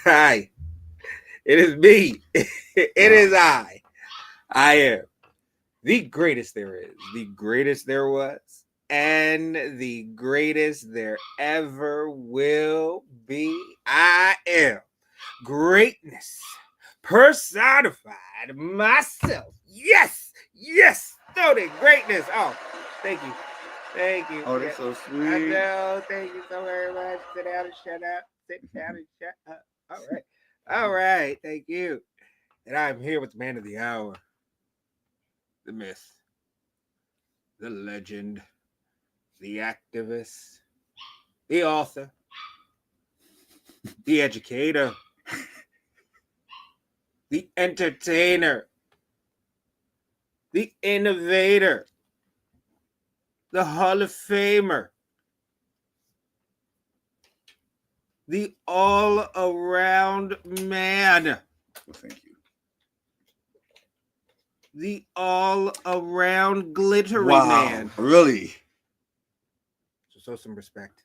Hi, it is me. It is I. I am the greatest there is, the greatest there was, and the greatest there ever will be. I am greatness personified myself. Yes, yes, Stoney Greatness. Oh, thank you. Thank you. Oh, that's so sweet. I know. Thank you so very much. Sit down and shut up. Sit down and shut up. All right. All right. Thank you. And I'm here with the man of the hour, the myth, the legend, the activist, the author, the educator, the entertainer, the innovator, the Hall of Famer, the all-around man. Well, thank you. The all-around glittery man. Really? So show some respect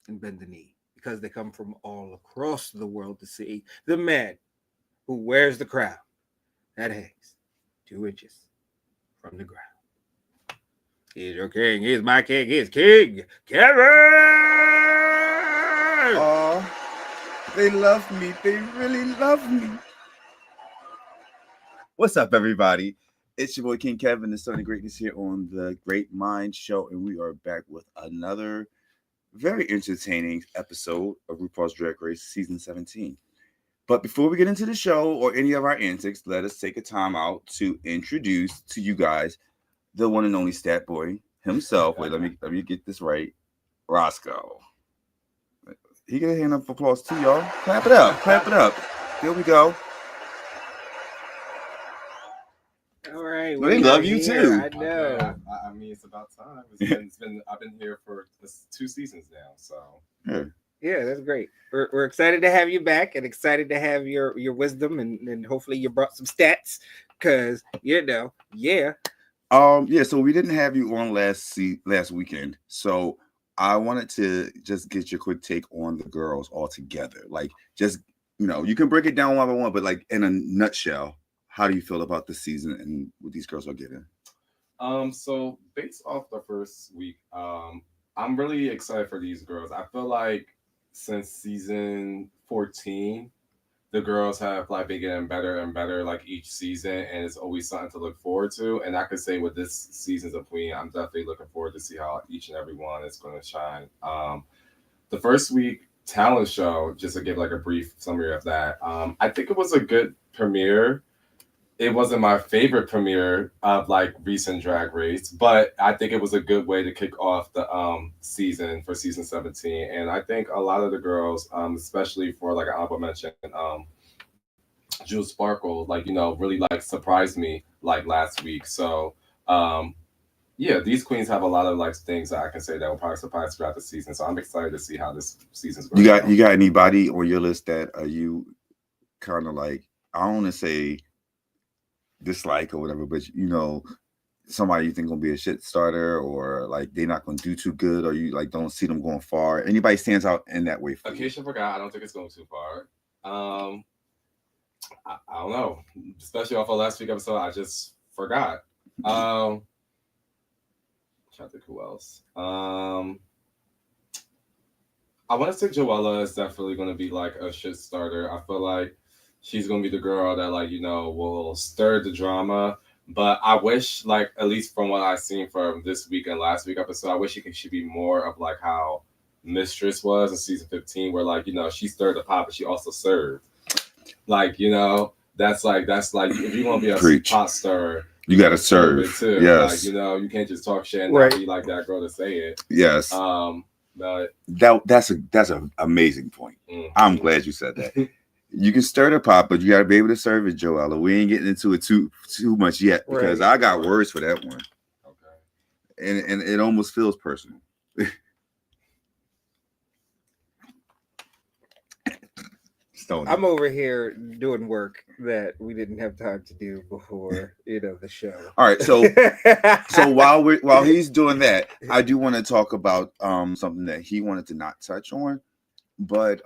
and bend the knee, because they come from all across the world to see the man who wears the crown that hangs 2 inches from the ground. He's your king. He's my king. He's Kyng Kevn. Oh, they love me. They really love me. What's up, everybody? It's your boy Kyng Kevn Stoney Greatness here on the GreatMines Show, and we are back with another very entertaining episode of RuPauls Drag Race Season 17. But before we get into the show or any of our antics, let us take a time out to introduce to you guys the one and only stat boy himself. Wait, let me get this right. Rosko. He get a hand of applause too, y'all. Clap it up. Clap it up. There we go. All right. Well, they love you too. I know. Okay. I mean, it's about time. It's been. I've been here for 2 seasons now, so Yeah, that's great. We're excited to have you back, and excited to have your wisdom, and hopefully you brought some stats, because yeah. Yeah, so we didn't have you on last weekend. So I wanted to just get your quick take on the girls all together. Like, just, you can break it down one by one, but like in a nutshell, how do you feel about the season and what these girls are getting? So based off the first week, I'm really excited for these girls. I feel like since season 14, the girls have like been getting better and better like each season, and it's always something to look forward to. And I could say with this season's of Queen, I'm definitely looking forward to see how each and every one is going to shine. The first week talent show, just to give like a brief summary of that, I think it was a good premiere. It wasn't my favorite premiere of like recent Drag Race, but I think it was a good way to kick off the season for season 17. And I think a lot of the girls, especially for like an honorable mention, Jules Sparkle, like really like surprised me like last week. So yeah, these queens have a lot of like things that I can say that will probably surprise throughout the season. So I'm excited to see how this season's going. You got anybody on your list that you kind of like, I don't want to say dislike or whatever, but somebody you think gonna be a shit starter, or like they're not gonna do too good, or you like don't see them going far? Anybody stands out in that way for you? Acacia forgot. I don't think it's going too far. I don't know, especially off of last week episode. I just forgot. Trying to think who else. I want to say Joella is definitely going to be like a shit starter. I feel like she's going to be the girl that like will stir the drama. But I wish, like, at least from what I've seen from this week and last week episode, I wish she be more of like how Mistress was in season 15, where like she stirred the pot, but she also served. Like that's like if you want to be a pot stirrer, you gotta serve it too. Yes, like you can't just talk shit and not be like that girl to say it. Yes. But that's an amazing point. Mm-hmm. I'm glad you said that. You can stir the pot, but you gotta be able to serve it, Joella. We ain't getting into it too much yet, because I got words for that one. Okay. And it almost feels personal. Stoney. I'm over here doing work that we didn't have time to do before, the show. All right, so while he's doing that, I do want to talk about something that he wanted to not touch on, but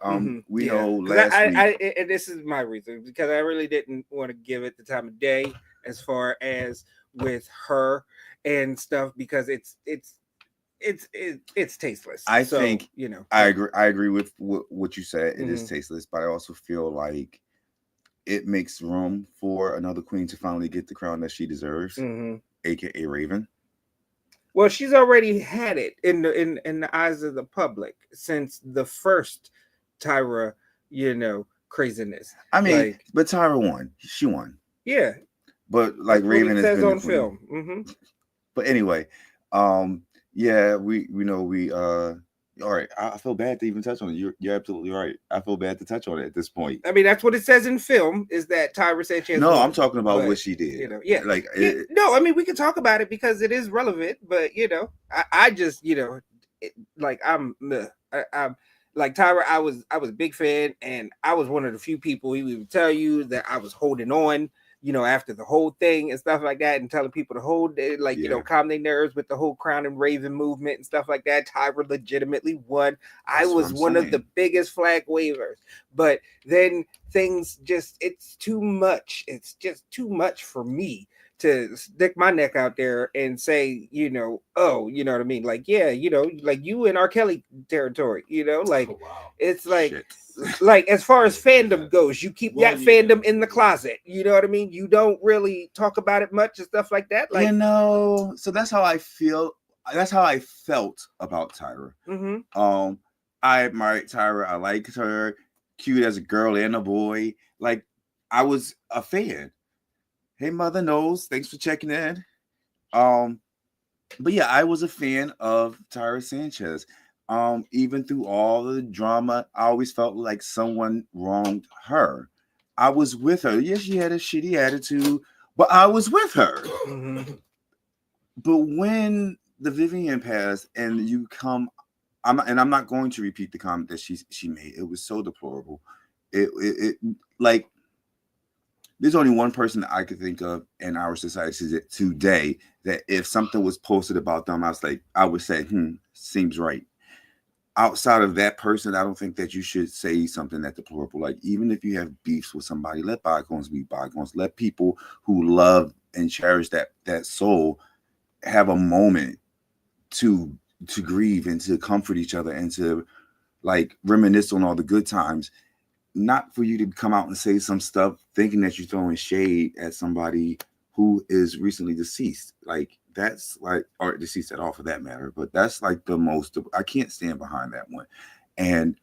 we know 'Cause last week. and this is my reason, because I really didn't want to give it the time of day as far as with her and stuff, because it's tasteless. I think I agree with what you said. It is tasteless, but I also feel like it makes room for another queen to finally get the crown that she deserves, aka Raven. Well, she's already had it in the eyes of the public since the first Tyra, craziness. I mean, but Tyra won. She won. Yeah. But like Raven has been on film. But anyway, yeah, we all right. I feel bad to even touch on it. You're absolutely right. I feel bad to touch on it at this point. I mean, that's what it says in film, is that Tyra said she has I'm talking about what she did. No, I mean, we can talk about it because it is relevant, but I just I'm like Tyra. I was a big fan, and I was one of the few people who would tell you that I was holding on, after the whole thing and stuff like that, and telling people to hold it, calm their nerves with the whole Crown and Raven movement and stuff like that. Tyra legitimately won. I was one of the biggest flag wavers, but then things it's too much. It's just too much for me to stick my neck out there and say, you know what I mean? Like, yeah, like you in R. Kelly territory, it's like, Shit. like as far as fandom goes, you keep that fandom in the closet. You know what I mean? You don't really talk about it much and stuff like that. Like, so that's how I feel. That's how I felt about Tyra. I admired Tyra. I liked her. Cute as a girl and a boy. Like, I was a fan. Hey, Mother Knows, thanks for checking in. But yeah, I was a fan of Tyra Sanchez. Even through all the drama, I always felt like someone wronged her. I was with her. Yes, she had a shitty attitude, but I was with her. But when the Vivian passed, and you come, I'm not going to repeat the comment that she made. It was so deplorable. It like, there's only one person that I could think of in our society today that if something was posted about them, I would say, seems right. Outside of that person, I don't think that you should say something that deplorable. Like, even if you have beefs with somebody, let bygones be bygones. Let people who love and cherish that soul have a moment to grieve and to comfort each other and to like reminisce on all the good times. Not for you to come out and say some stuff thinking that you're throwing shade at somebody who is recently deceased. Like, that's like, or deceased at all for that matter, but that's like the most, I can't stand behind that one. And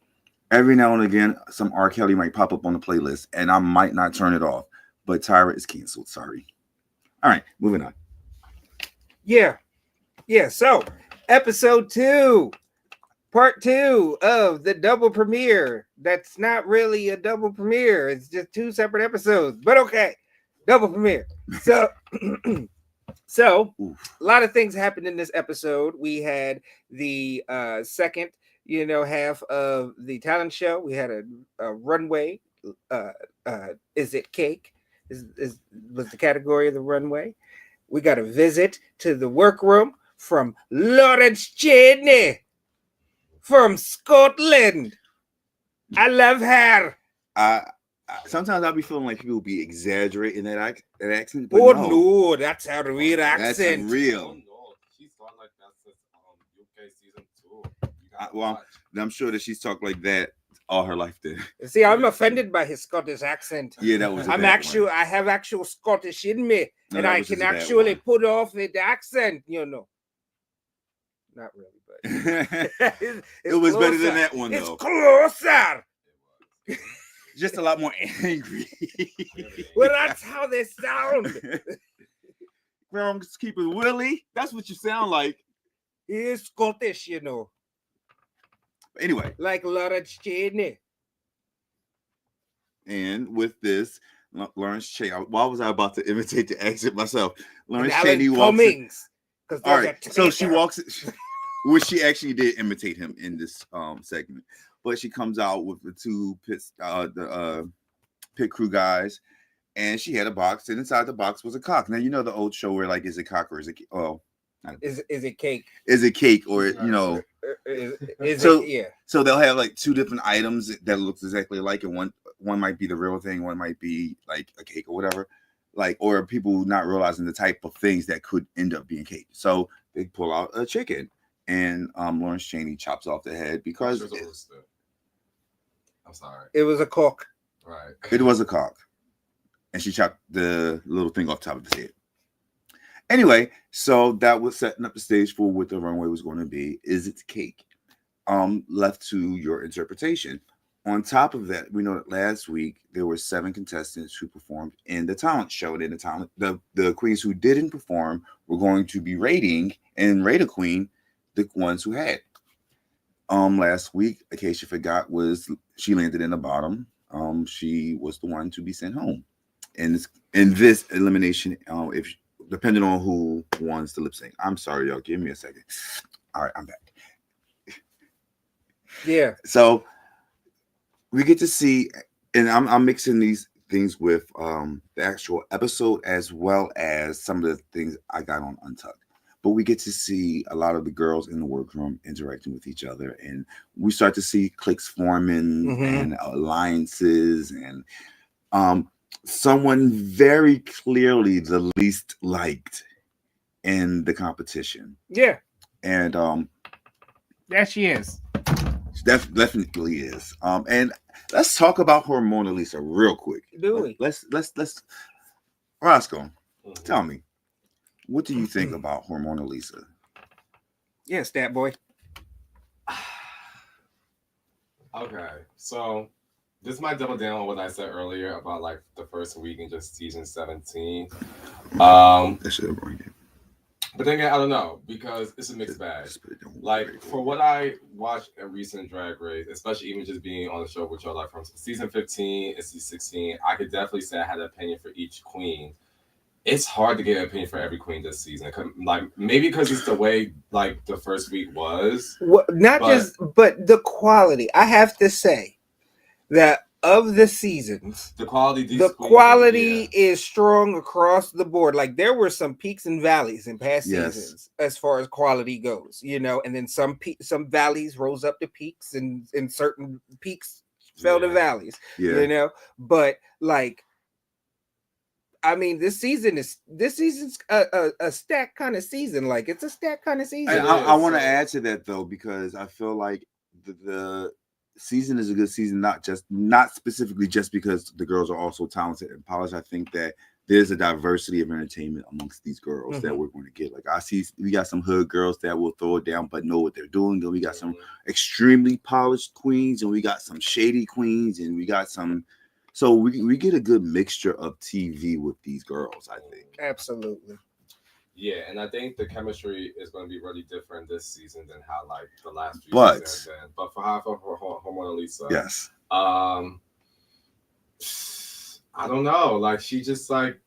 every now and again, some R. Kelly might pop up on the playlist and I might not turn it off, but Tyra is canceled. Sorry. All right, moving on. Yeah. So episode 2. Part 2 of the double premiere. That's not really a double premiere. It's just 2 separate episodes. But okay, double premiere. So, a lot of things happened in this episode. We had the second, half of the talent show. We had a runway. Is it cake? Was the category of the runway? We got a visit to the workroom from Lawrence Cheney. From Scotland. I love her. Sometimes I'll be feeling like people be exaggerating that accent. But no, that's a real accent. That's real. Oh, no. She's talking like that since UK season 2. Well, I'm sure that she's talked like that all her life. Then. See, I'm offended by his Scottish accent. Yeah, that was. I have actual Scottish in me, and I can actually put off the accent. Not really. It was closer. Better than that one, though. It's closer. Just a lot more angry. Well, that's how they sound. Groundskeeper Willie. That's what you sound like. He's Scottish, Anyway. Like Lawrence Cheney. And with this, Lawrence Cheney. Why was I about to imitate the accent myself? Lawrence Cheney walks in. All right. So she walks. Which she actually did imitate him in this segment. but she comes out with the two pit crew guys, and she had a box, and inside the box was a cock. Now you know the old show where like, is it cock or is it Is it cake? Is it cake or you know? So they'll have like two different items that looks exactly alike, and one might be the real thing, one might be like a cake or whatever, like, or people not realizing the type of things that could end up being cake. So they pull out a chicken, and Lawrence Chaney chops off the head because I'm sorry, it was a cock. Right, it was a cock, and she chopped the little thing off top of the head. Anyway, so that was setting up the stage for what the runway was going to be. Is it cake? Left to your interpretation. On top of that, we know that last week there were 7 contestants who performed in the talent show. And in the queens who didn't perform were going to be rating and rate a queen, the ones who had. Last week, Acacia Forgot she landed in the bottom. She was the one to be sent home. And in this elimination, depending on who wants the lip sync. I'm sorry, y'all. Give me a second. All right, I'm back. Yeah. So we get to see, and I'm mixing these things with the actual episode as well as some of the things I got on Untucked. But we get to see a lot of the girls in the workroom interacting with each other, and we start to see cliques forming and alliances, and someone very clearly the least liked in the competition. Yeah. And there she is. Definitely is. And let's talk about her Mona Lisa real quick. Do we? Let's Rosko, tell me, what do you think about her Mona Lisa? Yeah, stat boy. Okay, so this might double down on what I said earlier about like the first week in just season 17. That should have brought it. But then again, I don't know, because it's a mixed bag. Like, for what I watched in recent Drag Race, especially even just being on the show with y'all, like from season 15 and season 16, I could definitely say I had an opinion for each queen. It's hard to get an opinion for every queen this season. Like, maybe because it's the way, like, the first week was. Well, but the quality. I have to say that of the seasons, the quality is strong across the board. Like, there were some peaks and valleys in past seasons as far as quality goes, you know, and then some valleys rose up to peaks, and certain peaks fell to valleys, you know. But like, I mean, this season's a stack kind of season. Like, it's a stack kind of season. And I want to add to that though, because I feel like the season is a good season, not specifically just because the girls are also talented and polished. I think that there's a diversity of entertainment amongst these girls that we're going to get. Like, I see we got some hood girls that will throw it down but know what they're doing. Then we got some extremely polished queens, and we got some shady queens, and we got some. So we get a good mixture of TV with these girls, I think. Absolutely. Yeah, and I think the chemistry is going to be really different this season than how like the last few seasons have been. But for Mona Lisa, yes, I don't know. Like, she just like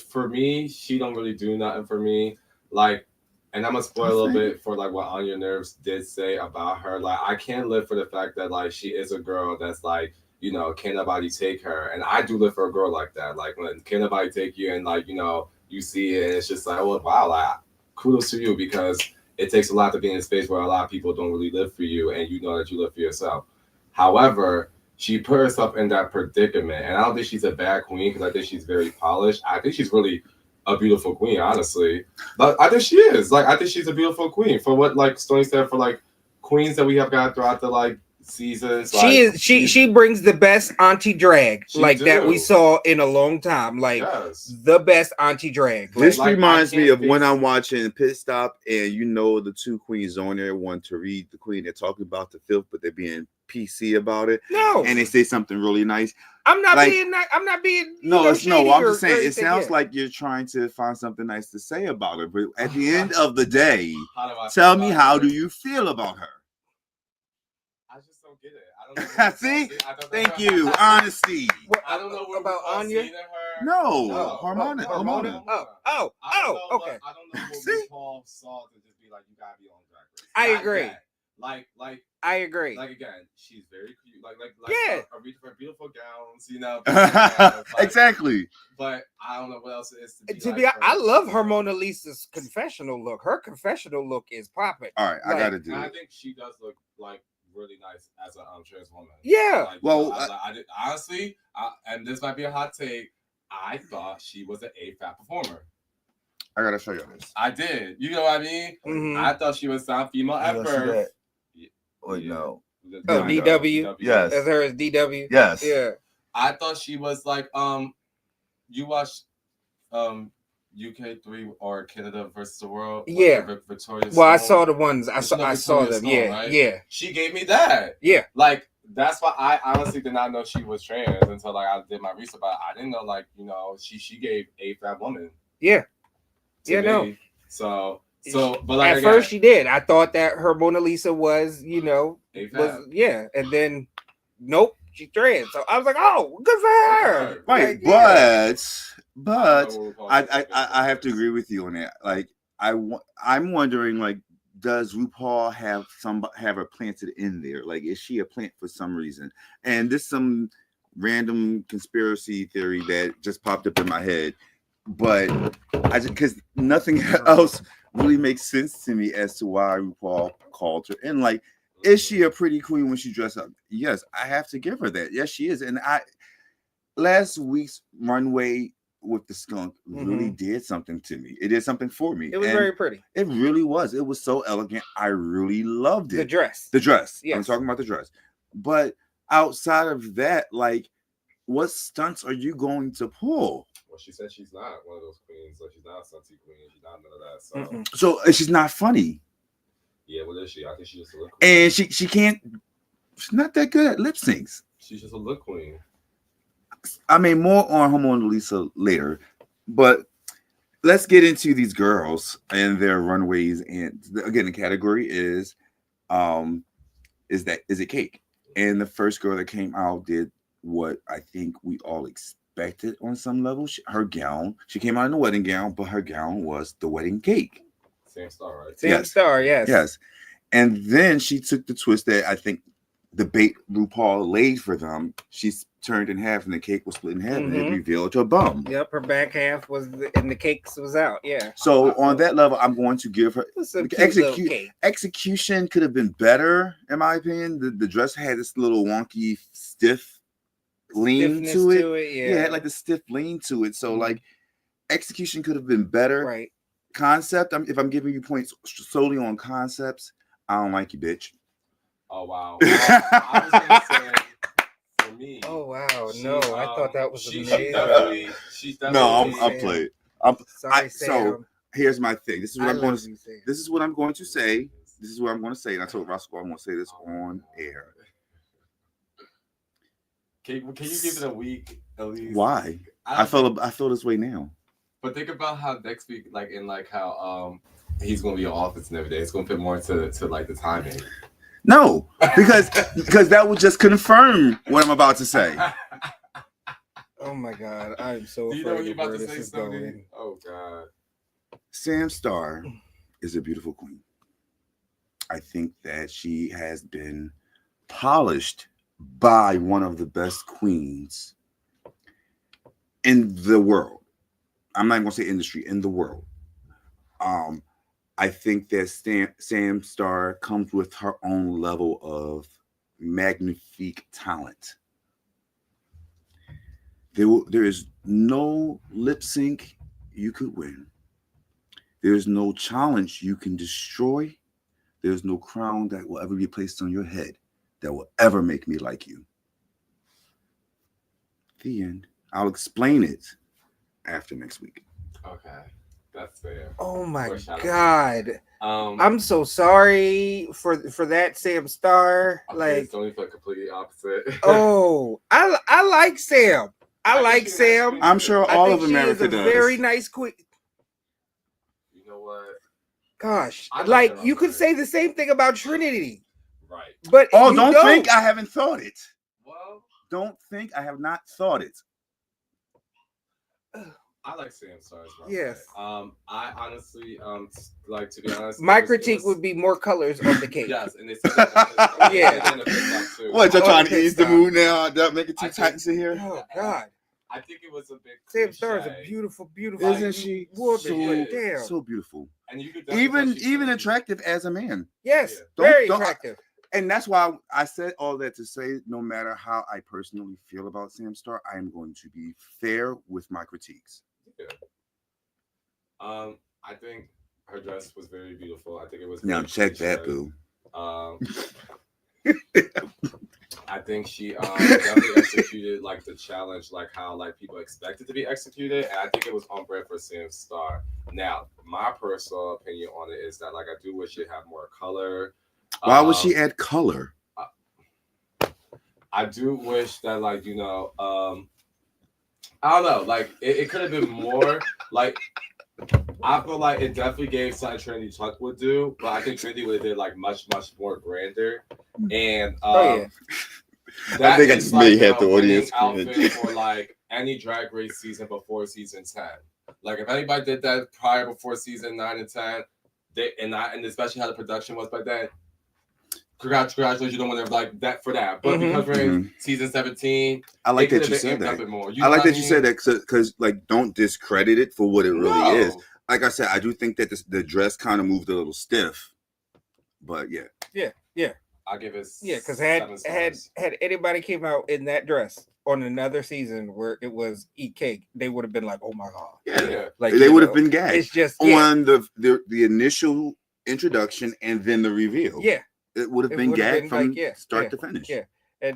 for me, she don't really do nothing for me. Like, and I'm gonna spoil a little bit for like what Anya Nerves did say about her. Like, I can't live for the fact that like she is a girl that's like, you know, can't nobody take her, and I do live for a girl like that. Like, when can't nobody take you, and like, you know, you see it, and it's just like, well, wow, like, kudos to you, because it takes a lot to be in a space where a lot of people don't really live for you, and you know that you live for yourself. However, she put herself in that predicament, and I don't think she's a bad queen, because I think she's very polished. I think she's really a beautiful queen, honestly. But I think she is. Like, I think she's a beautiful queen. For what, like Stoney said, for like queens that we have got throughout the like seasons. She brings the best auntie drag that we saw in a long time. Like, the best auntie drag. This reminds me of when I'm watching Pit Stop, and you know the two queens on there want to read the queen. They're talking about the filth, but they're being PC about it. No, and they say something really nice. I'm not being. No, I'm just saying it sounds like you're trying to find something nice to say about her, but at the end of the day, tell me, how do you feel about her? I just don't get it. I don't know. See? Thank you. Honesty. I don't know what about Anya. No, Harmona. Okay. I don't know what RuPaul saw to just be like, you gotta be on Drag Race. I agree. Like I agree. Like again, she's very cute. Like Yeah. her beautiful gowns, beautiful gowns, Exactly. But I don't know what else it is to be. I love her Mona Lisa's confessional look. Her confessional look is popping. All right, I gotta do I it. think she does look like really nice as a trans woman. Yeah. Like, well, I did honestly, and this might be a hot take. I thought she was an AFAB performer. I gotta show you this. I did. You know what I mean? Mhm. I thought she was some female at birth. Wait, no. Oh, DW. Yes. As her as DW. Yes. Yeah. I thought she was like you watched UK3 or Canada versus the World. Yeah. Victoria Well, I Stone? saw the ones. I saw Victoria them. Stone, Yeah. right? Yeah. She gave me that. Yeah. Like that's why I honestly did not know she was trans until like I did my research. But I didn't know she gave a fat woman. Yeah. to Yeah. me. No. So but like at first she did. I thought that her Mona Lisa was, AFAB. and then nope, she's trans. So I was like, oh, good for her. Right, Like, yeah. but I have to agree with you on that. Like I'm wondering, like, does RuPaul have her planted in there? Like, is she a plant for some reason? And this some random conspiracy theory that just popped up in my head, but because nothing else really makes sense to me as to why RuPaul called her. And like, is she a pretty queen when she dressed up? Yes, I have to give her that. Yes, she is. And last week's runway with the skunk really did something to me. It did something for me. It was very pretty. It really was. It was so elegant. I really loved it. The dress. The dress. Yes. I'm talking about the dress. But outside of that, like, what stunts are you going to pull? Well, she said she's not one of those queens. Like she's not a stunty queen. She's not none of that. So she's not funny. Yeah, what is she? I think she's just a look queen. And she can't. She's not that good at lip syncs. She's just a look queen. I mean, more on Mona Lisa later, but let's get into these girls and their runways. And again, the category is it cake? And the first girl that came out did what I think we all expected on some level. Her gown, she came out in a wedding gown, but her gown was the wedding cake. Same star, right? Same star, yes. Yes. And then she took the twist that I think the bait RuPaul laid for them. She's turned in half and the cake was split in half and it revealed her bum. Yep, her back half was and the cakes was out. Yeah. So on that level, I'm going to give her execution could have been better, in my opinion. The dress had this little wonky, stiff lean to it. Yeah, it had like the stiff lean to it. So like execution could have been better. Right. Concept, if I'm giving you points solely on concepts, I don't like you, bitch. Oh wow. I was gonna say for me. Oh wow, I thought that was amazing. She's definitely no, I'm played. Sorry, Sam. So here's my thing. This is what I'm going to say. Sam. This is what I'm going to say. This is what I'm going to say. And I told Rosko I'm going to say this on air. Can you give it a week at least? Why? I feel this way now. But think about how next week, like in like how he's gonna be in office and everything. It's gonna fit more into like the timing. No, because that would just confirm what I'm about to say. Oh my God, I'm so Do you know what afraid you're of about where to this say, is Stoney? going. Oh God. Sam Starr is a beautiful queen. I think that she has been polished by one of the best queens in the world. I'm not going to say industry, in the world. I think that Sam Starr comes with her own level of magnifique talent. There is no lip sync you could win. There's no challenge you can destroy. There's no crown that will ever be placed on your head that will ever make me like you. The end. I'll explain it after next week. Okay, that's fair. Oh my God. I'm I'm so sorry for that, Sam Starr. it's only for completely opposite. Oh, I like Sam. I like Sam. I'm sure all of America does. does. Very nice queen. You know what? Gosh, I like like you her. could say the same thing about Trinity, Right. but Oh, you don't think I haven't thought it. Well, Don't think I have not thought it. I like Sam Star as well. Yes. I honestly, like to be honest, My it critique was, would be more colors on the cake. yes, and they said that, Yeah. in the pit stop too. What, y'all Oh, trying the to pit ease the stop. mood now? Don't make it too I tight think- in here. Oh God, I think it was a big. Sam Star is a cliche. beautiful, beautiful. Isn't she woman? so, But damn. so beautiful? And you could definitely tell Even she's attractive as a man. Yes, Yeah. very Don't- attractive. And that's why I said all that to say, no matter how I personally feel about Sam Star, I am going to be fair with my critiques. Yeah. I think her dress was very beautiful. I think it was. Now very check that, cliche. boo. I think she definitely executed like the challenge, like how like people expected to be executed, and I think it was on brand for Sam Star. Now, my personal opinion on it is that like I do wish it had more color. Why would she add color? I do wish that like I don't know, like it could have been more like. I feel like it definitely gave something Trinity Tuck would do, but I think Trinity would have did like much more grander. And Oh yeah. I think I is, just may have the winning audience outfit cringe. for like any Drag Race season before season 10. Like if anybody did that prior before season 9 and 10, and especially how the production was back then. Congratulations, you don't want to like that for that. But because we're in season 17, I like it that could you have been said amped that. up it more. I like that you said that because like don't discredit it for what it really is. No. Like I said, I do think that the dress kind of moved a little stiff, but yeah. I'll give it Because 7 stars. had anybody came out in that dress on another season where it was eat cake, they would have been like, oh my god. Yeah. Like They you would have know, been gagged It's just on the initial introduction and then the reveal. yeah. It would have It been would have gagged been from like, start to finish. Yeah.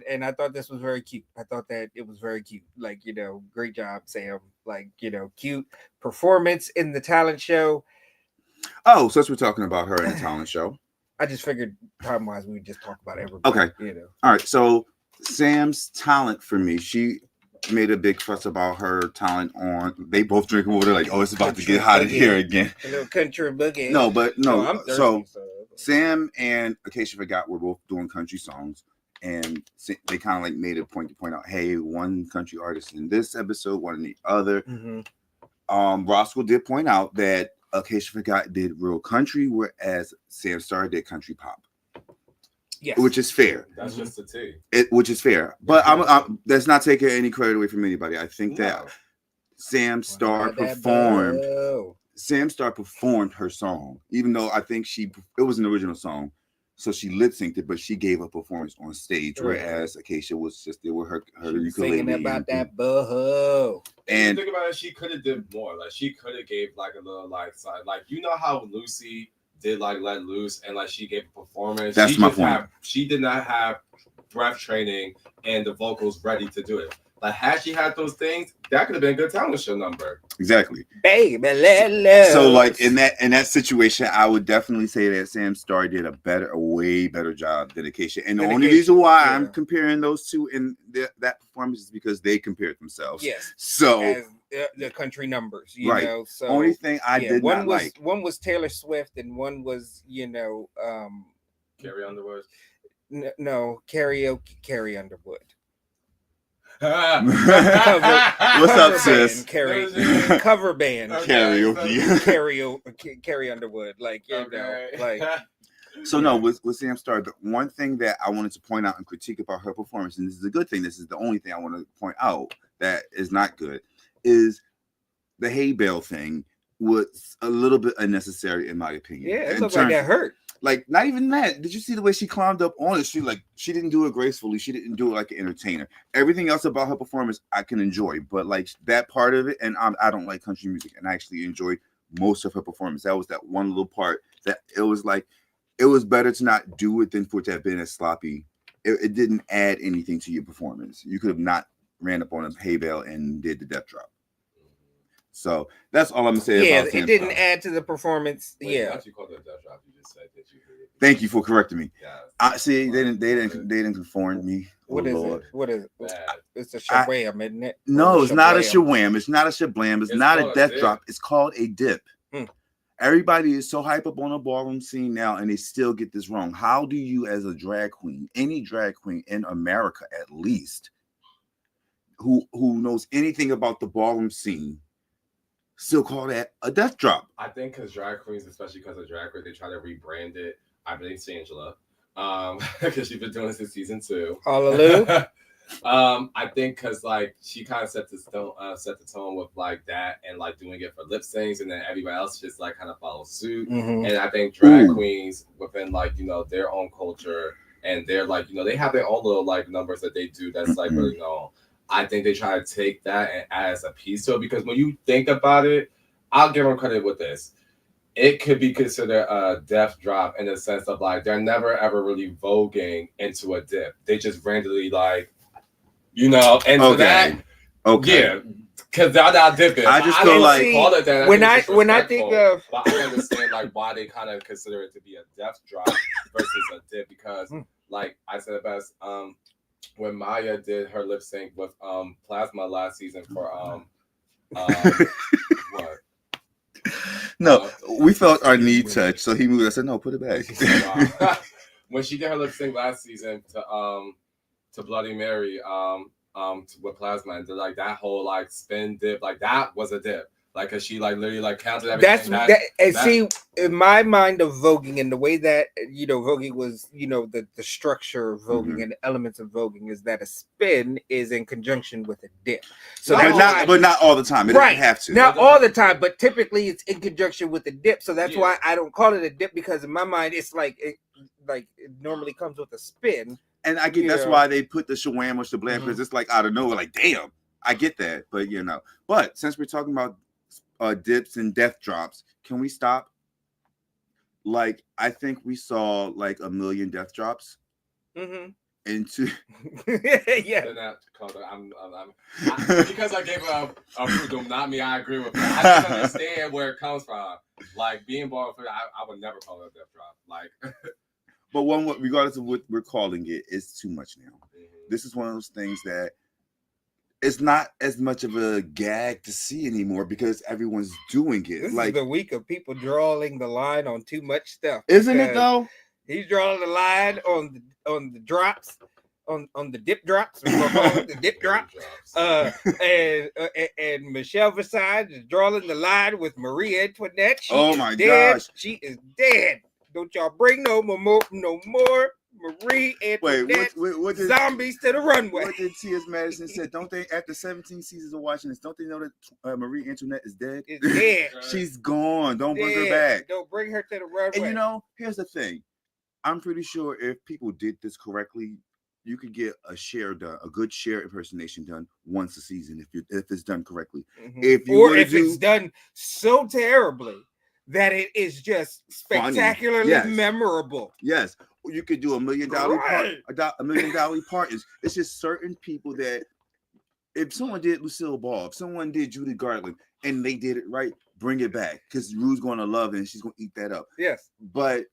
And I thought this was very cute. I thought that it was very cute. Like, great job, Sam. Like, cute performance in the talent show. Oh, since we're talking about her in the talent show. I just figured time wise we would just talk about everybody. Okay. All right. So Sam's talent for me, she made a big fuss about her talent on they both drink water, like, oh, it's about to get hot in here again. A little country boogie. No, but no. I'm thirsty, So so Sam and Acacia Forgot were both doing country songs, and they kind of like made a point to point out, hey, one country artist in this episode, one in the other. Rosko did point out that Acacia Forgot did real country, whereas Sam Star did country pop. yes. Which is fair. That's just the tea. Which is fair. But I'm that's not taking any credit away from anybody. I think that No. Sam Star That performed. bow. Sam Star performed her song, even though I think it was an original song, so she lip synced it, but she gave a performance on stage, whereas Acacia was just there with her She was ukulele singing about and- that boho. And And think about it, she could have did more. Like she could have gave like a little like side, like how Lucy did like Let Loose and like she gave a performance. That's she my just point. She did not have breath training and the vocals ready to do it. Like had she had those things, that could have been a good talent show number. exactly. Baby, let loose. So like in that situation, I would definitely say that Sam Star did a way better job than Acacia. And the Than only Acacia, reason why yeah. I'm comparing those two in that performance is because they compared themselves. Yes. So As the country numbers, you Right. know. So only thing I did one not was like. one was Taylor Swift and one was Carrie Underwood. no karaoke Carrie Underwood. What's up, Cover sis? band, cover band Karaoke. Carrie Underwood, like like So no, with Sam Star, the one thing that I wanted to point out and critique about her performance, and this is a good thing, this is the only thing I want to point out that is not good, is the hay bale thing was a little bit unnecessary in my opinion. yeah, it In looked like terms- that hurt. Like not even that. Did you see the way she climbed up on it? She didn't do it gracefully. She didn't do it like an entertainer. Everything else about her performance I can enjoy, but like that part of it, and I don't like country music, and I actually enjoyed most of her performance. That was that one little part that it was like it was better to not do it than for it to have been as sloppy. It didn't add anything to your performance. You could have not ran up on a hay bale and did the death drop. So that's all I'm gonna say Yeah, about Sam it didn't Star. add to the performance. Wait, Yeah, not you called it a death drop. You just said that you hated it. Thank you for correcting me. Yes. I see they didn't conform me. what Oh, is Lord. it? What is it? Bad. It's a shabam, isn't it? No, Or it's not a shablam. shawam. It's not a shablam. It's It's not a called a death dip. drop. It's called a dip. Hmm. Everybody is so hype up on a ballroom scene now, and they still get this wrong. How do you, as a drag queen, any drag queen in America at least, who knows anything about the ballroom scene, still call that a death drop. I think because drag queens, especially because of Drag Race, they try to rebrand it. I blame Angela, because she's been doing this since season 2. Hallelujah. I think because like she kind of set the tone with like that and like doing it for lip syncs, and then everybody else just like kind of follows suit. Mhm. And I think drag queens within like their own culture and they're like they have their own little like numbers that they do that's like really known. I think they try to take that and add as a piece to it because when you think about it, I'll give them credit with this. It could be considered a death drop in the sense of like they're never ever really voguing into a dip. They just randomly like. And that, yeah, because they're not dipping. I just feel like call it that. when I think of, but I understand like why they kind of consider it to be a death drop versus a dip because, like I said best, when Maya did her lip sync with Plasma last season for what? No, we felt our knee touch, so he moved. I said, "No, put it back." When she did her lip sync last season to Bloody Mary, with Plasma, and like that whole like spin dip, like that was a dip, like cause she like literally like counted everything. See, in my mind of voguing and the way that voguing was, the structure of voguing and the elements of voguing is that a spin is in conjunction with a dip. So but not all the time. It doesn't have to. Not all the time, but typically it's in conjunction with a dip. So that's why I don't call it a dip because in my mind it's like it normally comes with a spin. And I get that's why they put the shawam or shablam because it's like out of nowhere, like damn, I get that, but But since we're talking about dips and death drops, can we stop? Like I think we saw like 1 million death drops. Into yeah. Because I gave a fruit, not me. I agree with that. I just understand where it comes from. Like being born for I would never call it a death drop. Like. But regardless of what we're calling it, it's too much now. This is one of those things that it's not as much of a gag to see anymore because everyone's doing it. This like is the week of people drawing the line on too much stuff. Isn't it though? He's drawing the line on the drops, on the dip drops. We're gonna call it the dip drops. And Michelle Visage is drawing the line with Marie Antoinette. Gosh, she is dead. Don't y'all bring no more Marie Antoinette what did, zombies to the runway. What did T.S. Madison said? Don't they, after 17 seasons of watching this, don't they know that Marie Antoinette is dead? Is dead. She's gone. Don't bring her back. Don't bring her to the runway. And here's the thing. I'm pretty sure if people did this correctly, you could get a good share impersonation done once a season if it's done correctly. If it's done so terribly that it is just spectacularly memorable. Yes, you could do $1 million $1 million partners. It's just certain people that if someone did Lucille Ball, if someone did Judy Garland, and they did it right, bring it back because Rue's going to love it and she's going to eat that up. Yes, but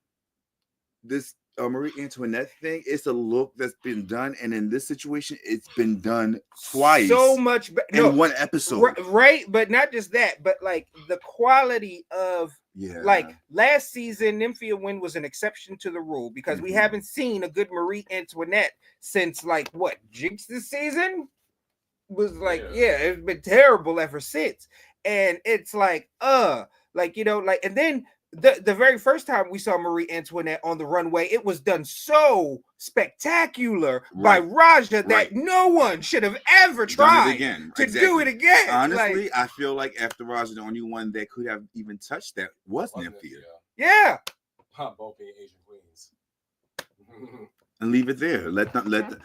this Marie Antoinette thing, it's a look that's been done, and in this situation, it's been done twice. So much in one episode, right? But not just that, but like the quality of like last season, Nymphia Wynn was an exception to the rule because we haven't seen a good Marie Antoinette since like what Jinx this season was like. It's been terrible ever since, and it's like and then. The very first time we saw Marie Antoinette on the runway, it was done so spectacular by Raja that no one should have ever tried to do it again. Honestly, I feel like after Raja, the only one that could have even touched that was Nymphia. Yeah. Both being Asian queens. And leave it there.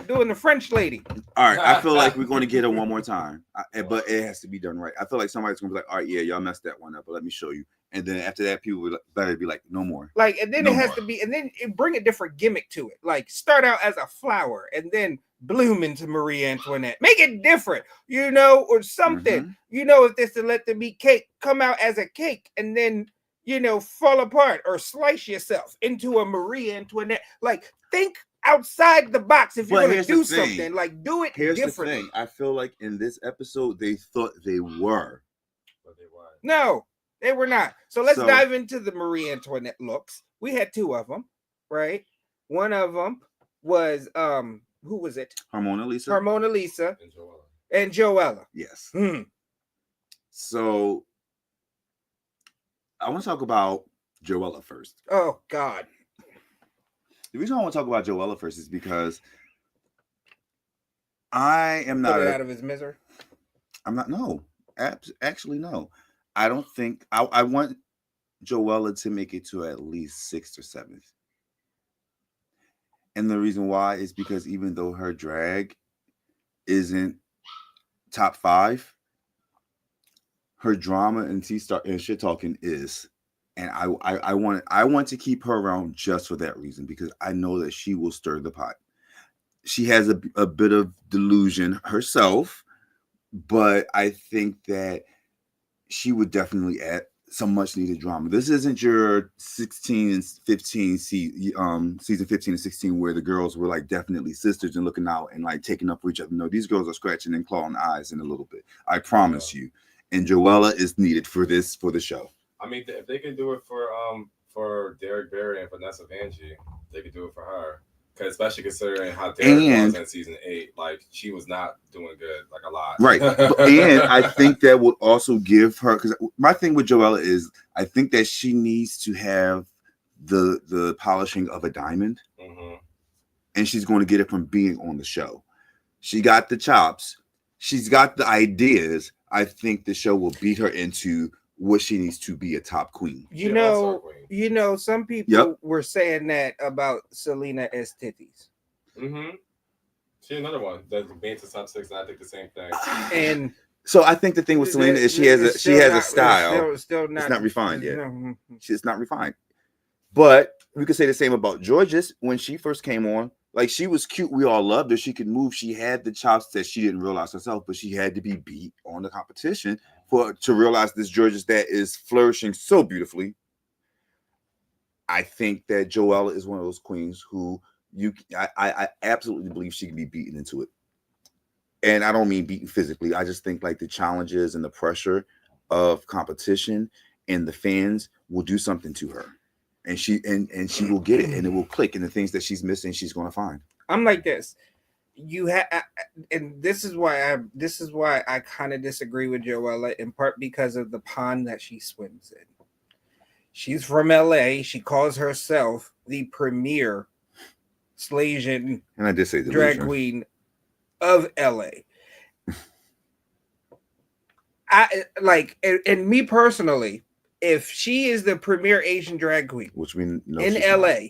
Doing the French lady. All right, I feel like we're going to get it one more time, but it has to be done right. I feel like somebody's going to be like, all right, y'all messed that one up, but let me show you. And then after that, people would better be like, no more. Like, and then it has to be, and then bring a different gimmick to it. Like, start out as a flower and then bloom into Marie Antoinette. Make it different, or something. If this to let them be cake, come out as a cake and then, fall apart or slice yourself into a Marie Antoinette. Like, think outside the box if you're going to do something. Like, do it differently. Here's the thing. I feel like in this episode, they thought they were. But they weren't. No. They were not. So let's dive into the Marie Antoinette looks. We had 2 of them, right? One of them was who was it? Harmona Lisa and Joella. Yes. So I want to talk about Joella first. Oh God. The reason I want to talk about Joella first is because I am Put not it out of his misery. I'm not. No, actually, no. I don't think I want Joella to make it to at least 6th or 7th. And the reason why is because even though her drag isn't top 5, her drama and tea-star and shit talking is. And I want to keep her around just for that reason, because I know that she will stir the pot. She has a bit of delusion herself, but I think that she would definitely add some much needed drama. This isn't your 16 and 15 season 15 and 16 where the girls were like definitely sisters and looking out and like taking up for each other. No, these girls are scratching and clawing eyes in a little bit. I promise you. And Joella is needed for the show. I mean, if they can do it for Derek Barry and Vanessa Vanjie, they could do it for her. Cause especially considering how Derek was in season 8, like she was not doing good, like a lot. Right. And I think that would also give her, because my thing with Joella is I think that she needs to have the polishing of a diamond. Mm-hmm. And she's going to get it from being on the show. She got the chops. She's got the ideas. I think the show will beat her into what she needs to be a top queen. You know, some people were saying that about Selena S. Titties. Mm-hmm. She's another one that made to top 6, and I think the same thing. And so I think the thing with Selena is she has a style. Still not, it's not refined yet. No. She's not refined. But we could say the same about Georges when she first came on. Like, she was cute. We all loved her. She could move. She had the chops that she didn't realize herself, but she had to be beat on the competition to realize this Georges that is flourishing so beautifully. I think that Joella is one of those queens who I absolutely believe she can be beaten into it. And I don't mean beaten physically. I just think like the challenges and the pressure of competition and the fans will do something to her. And she will get it, and it will click. And the things that she's missing, she's going to find. I'm like this. You have, and this is why I kind of disagree with Joella, in part because of the pond that she swims in. She's from LA. She calls herself the premier Slasian and I did say drag queen of LA. I like, and me personally, if she is the premier Asian drag queen, which we know in LA,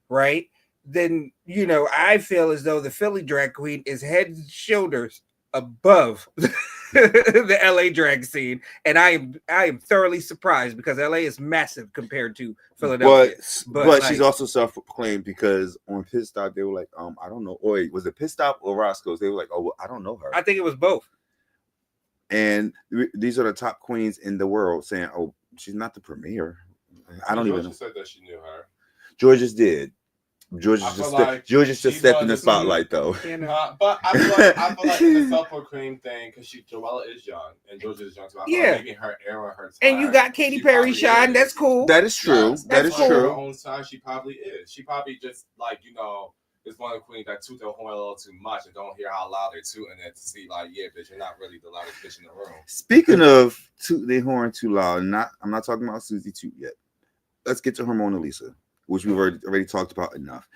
right? Then I feel as though the Philly drag queen is head and shoulders above the LA drag scene, and I am thoroughly surprised because LA is massive compared to Philadelphia. But like, she's also self-proclaimed because on Pit Stop they were like, I don't know. Or was it Pit Stop or Rosko's? They were like, oh, well, I don't know her. I think it was both. And these are the top queens in the world saying, oh, she's not the premier. I don't even know. Said that she knew her. Georges did. Georges just stepped in the spotlight, though. But I feel like in the self-proclaimed thing, because Joella is young and Georges is young, so I feel like maybe her era, her time. And you got Katy Perry shine. That's cool. That is true. Yes, that is true. Her own side, she probably is. She probably just is one of the queens that toot their horn a little too much and don't hear how loud they're tooting it to see like, yeah, bitch, you're not really the loudest bitch in the room. Speaking of toot their horn too loud, I'm not talking about Susie Toot yet. Let's get to her Mona Lisa, which we've already talked about enough.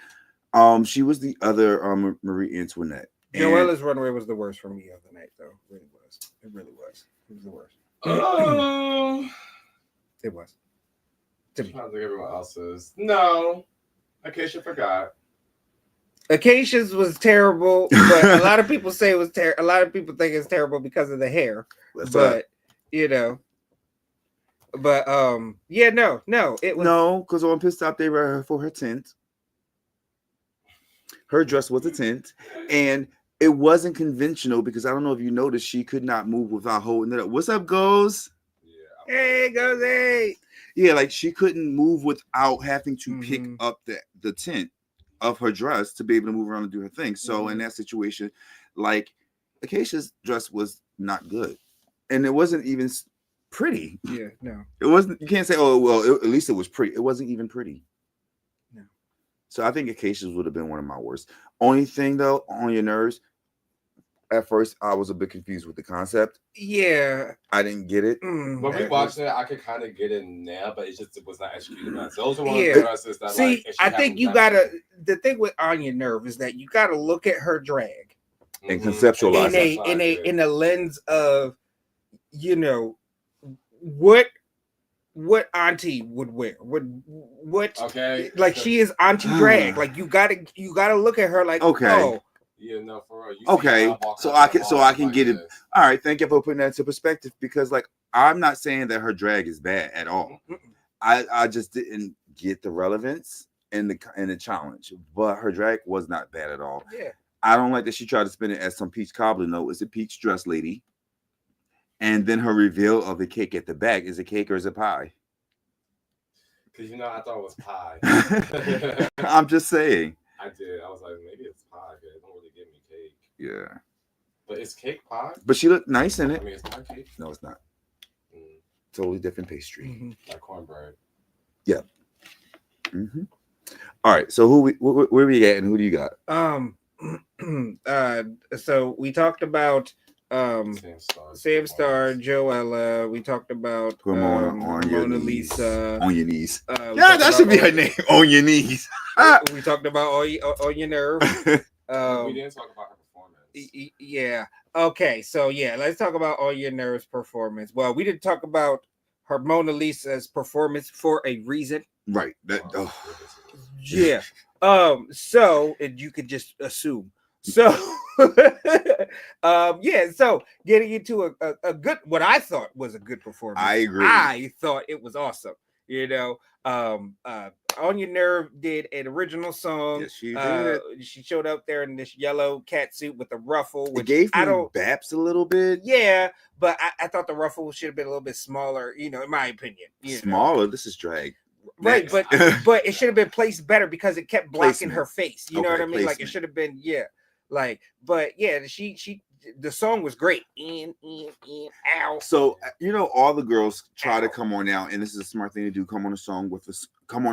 She was the other Marie Antoinette. Joella's runway was the worst for me the other night, though. It really was. It really was. It was the worst. It was. I don't think everyone else's. No. Acacia forgot. Acacia's was terrible, but a lot of people say it was terrible. A lot of people think it's terrible because of the hair. But it was because on Pit Stop they were for her tint. Her dress was a tint, and it wasn't conventional because I don't know if you noticed she could not move without holding it up. What's up, Goes? Yeah. Hey, Goes, hey. Yeah, like she couldn't move without having to pick up the tint of her dress to be able to move around and do her thing. So in that situation, like Acacia's dress was not good, and it wasn't even pretty. Yeah, no, it wasn't. You can't say, oh well, at least it was pretty. It wasn't even pretty. No. So I think Acacia's would have been one of my worst. Only thing though, on your nerves, At first, I was a bit confused with the concept. Yeah. I didn't get it. When we watched it, I could kind of get it now, but it was not executed well. Those are one of Yeah. the dresses that See, like. I think you gotta. The thing with Anya Nerve is that you gotta look at her drag And conceptualize in a lens of, you know, what Auntie would wear. What okay, like she is Auntie drag. Like you gotta look at her like, Okay. oh, yeah, no, for real. You Okay, so I can get it. this. All right, thank you for putting that into perspective because, like, I'm not saying that her drag is bad at all. I just didn't get the relevance and the challenge, but her drag was not bad at all. Yeah. I don't like that she tried to spin it as some peach cobbler. No, it's a peach dress lady. And then her reveal of the cake at the back is a cake or is it pie? Because I thought it was pie. I'm just saying. I did. I was like, maybe it's pie, but it don't really give me cake. Yeah. But it's cake pie? But she looked nice in I it. mean, it's not cake. No, it's not. Totally different pastry. Mm-hmm. Like cornbread. Yeah. Mm-hmm. All right. So where we at and who do you got? So we talked about Sam Star, Joella. We talked about Mona Lisa. On your knees. Yeah, that should be her name. On your knees. We talked about all your nerve. We didn't talk about her performance. Yeah. Okay. So yeah, let's talk about all your nerves performance. Well, we didn't talk about her Mona Lisa's performance for a reason. Right. Yeah. So and you could just assume. So yeah, so getting into a good, what I thought was a good performance. I agree. I thought it was awesome. On Your Nerve did an original song. Yes, she did. She showed up there in this yellow cat suit with a ruffle, which it gave me Baps a little bit. Yeah, but I thought the ruffle should have been a little bit smaller, in my opinion. Smaller? This is drag. Right, but it should have been placed better because it kept blocking her face. You know what I mean? Placement. Like it should have been, but yeah, she the song was great. Ow. So all the girls try to come on now, and this is a smart thing to do. Come on a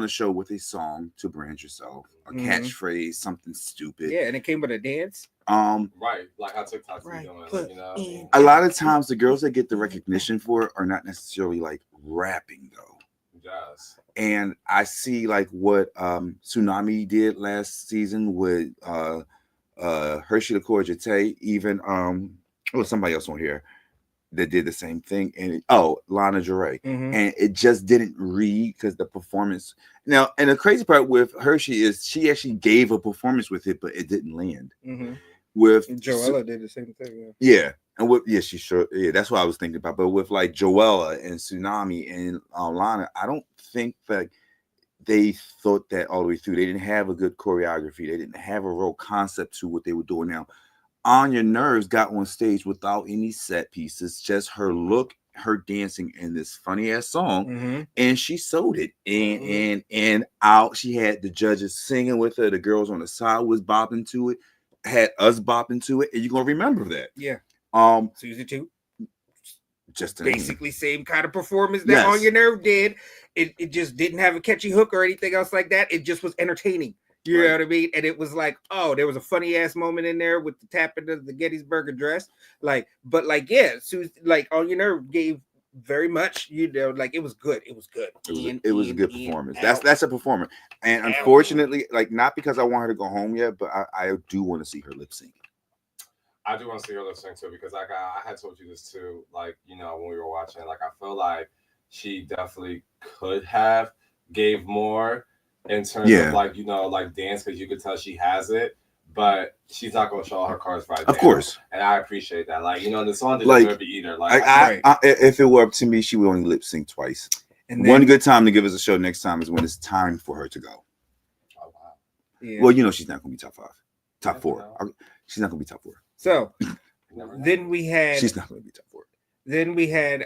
show with a song to brand yourself, a catchphrase, something stupid. Yeah, and it came with a dance. Right, like how TikTok's doing. A lot of times the girls that get the recognition for it are not necessarily like rapping though. Yes. And I see like what Tsunami did last season with Hershey LaCour-Jete, even somebody else on here that did the same thing, and Lana Del Rey, and it just didn't read because the performance. Now, and the crazy part with Hershey is she actually gave a performance with it, but it didn't land. With Joella did the same thing. Yeah, and she sure. Yeah, that's what I was thinking about. But with like Joella and Tsunami and Lana, I don't think that they thought that all the way through. They didn't have a good choreography. They didn't have a real concept to what they were doing. Now, On Your Nerves got on stage without any set pieces, just her look, her dancing in this funny ass song, and she sold it. And out, she had the judges singing with her. The girls on the side was bopping to it, had us bopping to it, and you're gonna remember that. Yeah. Susie too. Just basically same kind of performance that On Your Nerve did. It just didn't have a catchy hook or anything else like that. It just was entertaining. You know what I mean? And it was like, there was a funny ass moment in there with the tapping of the Gettysburg Address. Susie, On Your Nerve gave very much, like it was good. It was good. It was a good performance. That's a performer. And unfortunately, like not because I want her to go home yet, but I do want to see her lip sync. I do want to see her lip sync too, because I had told you this too, when we were watching, I feel like she definitely could have gave more in terms of dance, because you could tell she has it, but she's not going to show all her cards right Of course. And I appreciate that. The song didn't deserve it either. If it were up to me, she would only lip sync twice. And one good time to give us a show next time is when it's time for her to go. Oh, wow. Yeah. Well, she's not going to be top 5. Top 4. She's not going to be top 4. So then we had. She's not going to be top 4. Then we had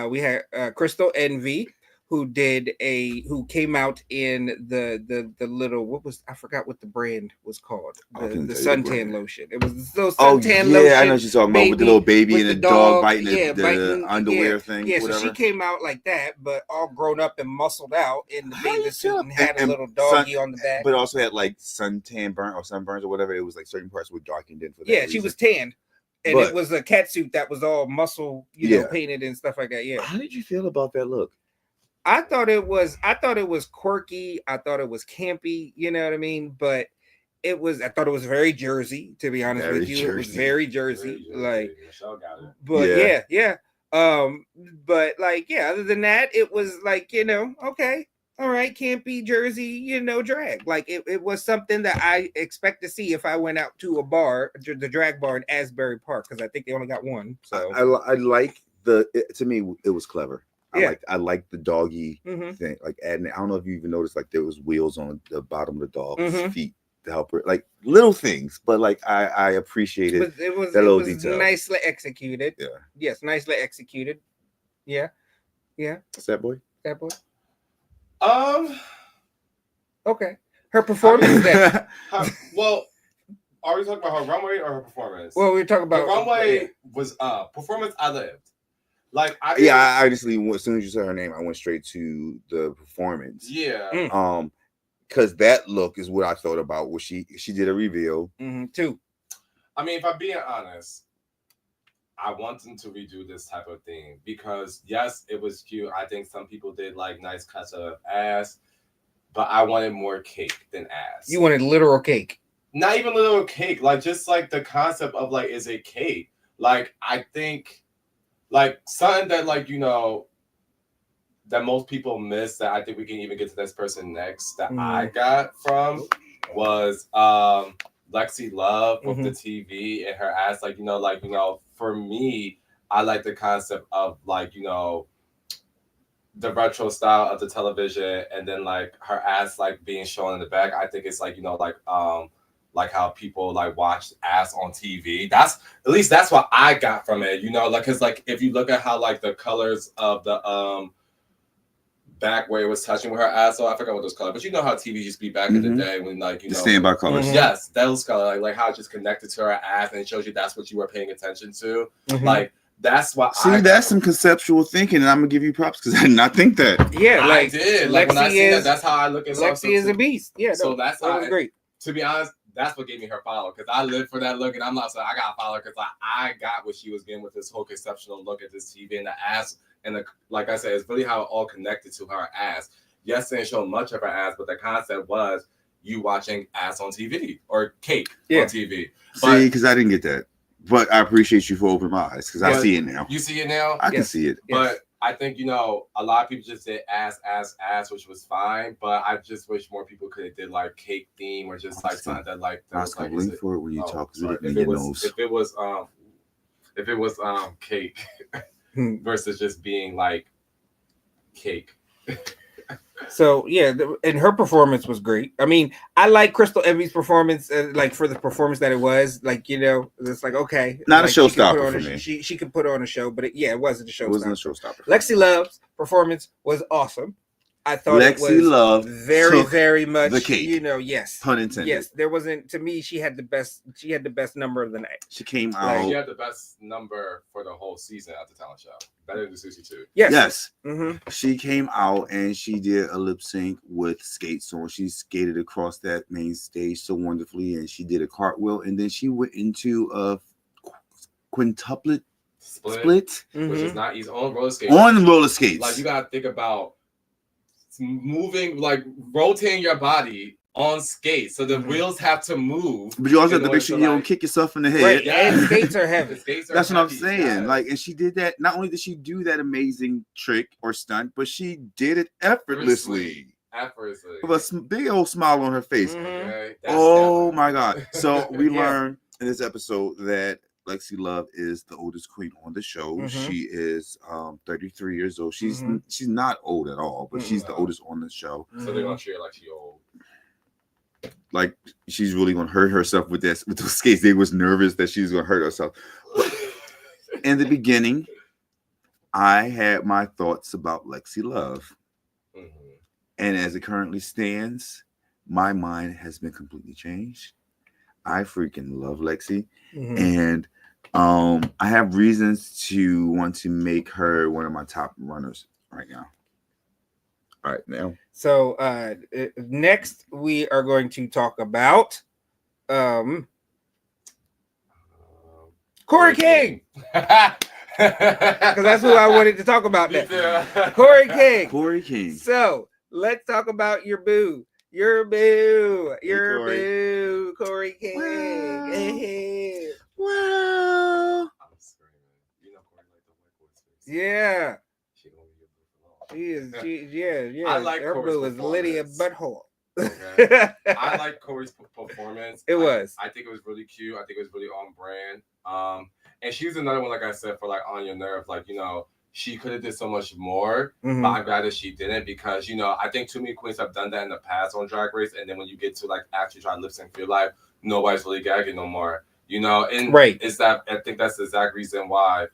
we had Crystal Envy, who came out in the little, what was, I forgot what the brand was called, the suntan lotion. It was the suntan lotion. I know what you're talking about with the little baby and the dog biting the underwear thing. Yeah, whatever. so she came out like that, but all grown up and muscled out in the bathing suit and had a little doggy on the back. But also had like sunburns or whatever. It was like certain parts were darkened in for that. Yeah, she was tanned. And it was a cat suit that was all muscle, you know, painted and stuff like that. Yeah. How did you feel about that look? I thought it was quirky. I thought it was campy, you know what I mean? But I thought it was very Jersey, to be honest with you. It was very Jersey. Like, Michelle got it. But yeah. But like, other than that, it was like, you know, okay, all right, campy Jersey, you know, drag. Like it was something that I expect to see if I went out to a bar, the drag bar in Asbury Park, because I think they only got one. So I like to me, it was clever. I like the doggy thing. Like adding, I don't know if you even noticed, like there was wheels on the bottom of the dog's feet to help her. Like little things, but like I appreciated it was detail. Nicely executed. Yeah. Yes, nicely executed. Yeah. That boy. Okay. Her performance then. Well, are we talking about her runway or her performance? Well, we're talking about the runway was performance. I lived. Like I honestly, as soon as you said her name, I went straight to the performance. Yeah. Because that look is what I thought about. Was she did a reveal too. I mean, if I'm being honest, I want them to redo this type of thing because yes, it was cute. I think some people did like nice cuts of ass, but I wanted more cake than ass. You wanted literal cake. Not even literal cake, like just like the concept of like is a cake. Like I think. Like something that like, you know, that most people miss that I think we can even get to this person next that I got from was Lexi Love with the TV and her ass. Like, you know, for me, I like the concept of like, you know, the retro style of the television and then like her ass like being shown in the back. I think it's like, you know, like how people like watch ass on TV. That's at least that's what I got from it, you know, like because like if you look at how like the colors of the back where it was touching with her ass, so I forgot what those colors, but you know how TV used to be back in the day when like you know standby colors. Yes, those colors like how it just connected to her ass and it shows you that's what you were paying attention to. Like that's what that's some conceptual thinking, and I'm gonna give you props because I did not think that. Yeah, like I did. Like when I see that, that's how I look at Lexi is a beast. Yeah, so that's how was great. To be honest. That's what gave me her follow because I live for that look, and I'm not saying I got to follow because I got what she was getting with this whole conceptual look at this TV and the ass, and the like I said, it's really how it all connected to her ass. Yes, they didn't show much of her ass, but the concept was you watching ass on TV or cake on TV. See, because I didn't get that, but I appreciate you for opening my eyes because I see it now. You see it now? I can see it, but. I think, you know, a lot of people just did ass, which was fine, but I just wish more people could have did like cake theme or just like something that like that was like link for it when you talk. If it was cake versus just being like cake. So yeah, and her performance was great. I mean, I like Crystal Envy's performance, like for the performance that it was. Like, you know, it's like okay, not like, a showstopper for me. She could put on a show, but it wasn't a showstopper. It wasn't a showstopper. Lexi Love's performance was awesome. I thought Lexi Love very much the cake. You know, yes, pun intended. Yes, there wasn't. To me, she had the best number of the night. She came out. She had the best number for the whole season at the talent show. Better than 62. Yes. She came out and she did a lip sync with skates on. She skated across that main stage so wonderfully, and she did a cartwheel, and then she went into a quintuplet split, which is not easy on roller skates. On roller skates, like you gotta think about moving, like rotating your body on skates, so the wheels have to move. But you also have to make sure you don't kick yourself in the head. Right, and skates are heavy. That's what I'm saying. Like, and she did that. Not only did she do that amazing trick or stunt, but she did it effortlessly. With a big old smile on her face. Okay, oh my God! So we learned in this episode that Lexi Love is the oldest queen on the show. She is 33 years old. She's not old at all, but she's the oldest on the show. So they're gonna treat her like she's old. Like she's really gonna hurt herself with those skates. They was nervous that she's gonna hurt herself. But in the beginning, I had my thoughts about Lexi Love. And as it currently stands, my mind has been completely changed. I freaking love Lexi. Mhm. And I have reasons to want to make her one of my top runners right now. All right, now. So next we are going to talk about Corey King, because that's who I wanted to talk about next. Corey King. Corey King. So let's talk about your boo, Corey. boo, Corey King. Well, I'm screaming. You know Corey like the white boy's face. Yeah, She gonna be your boo for long. she is. Yeah. I like her Corey's boo is Lydia performance. Butthole. Okay. I like Corey's performance. It was. I think it was really cute. I think it was really on brand. And she's another one, like I said, for like on your nerve. Like, you know, she could have did so much more, Mhm. but I'm glad that she didn't, because, you know, I think too many queens have done that in the past on Drag Race, and then when you get to like actually try to lip sync for your life, nobody's really gagging no more. You know, and Right. is that I think that's the exact reason why.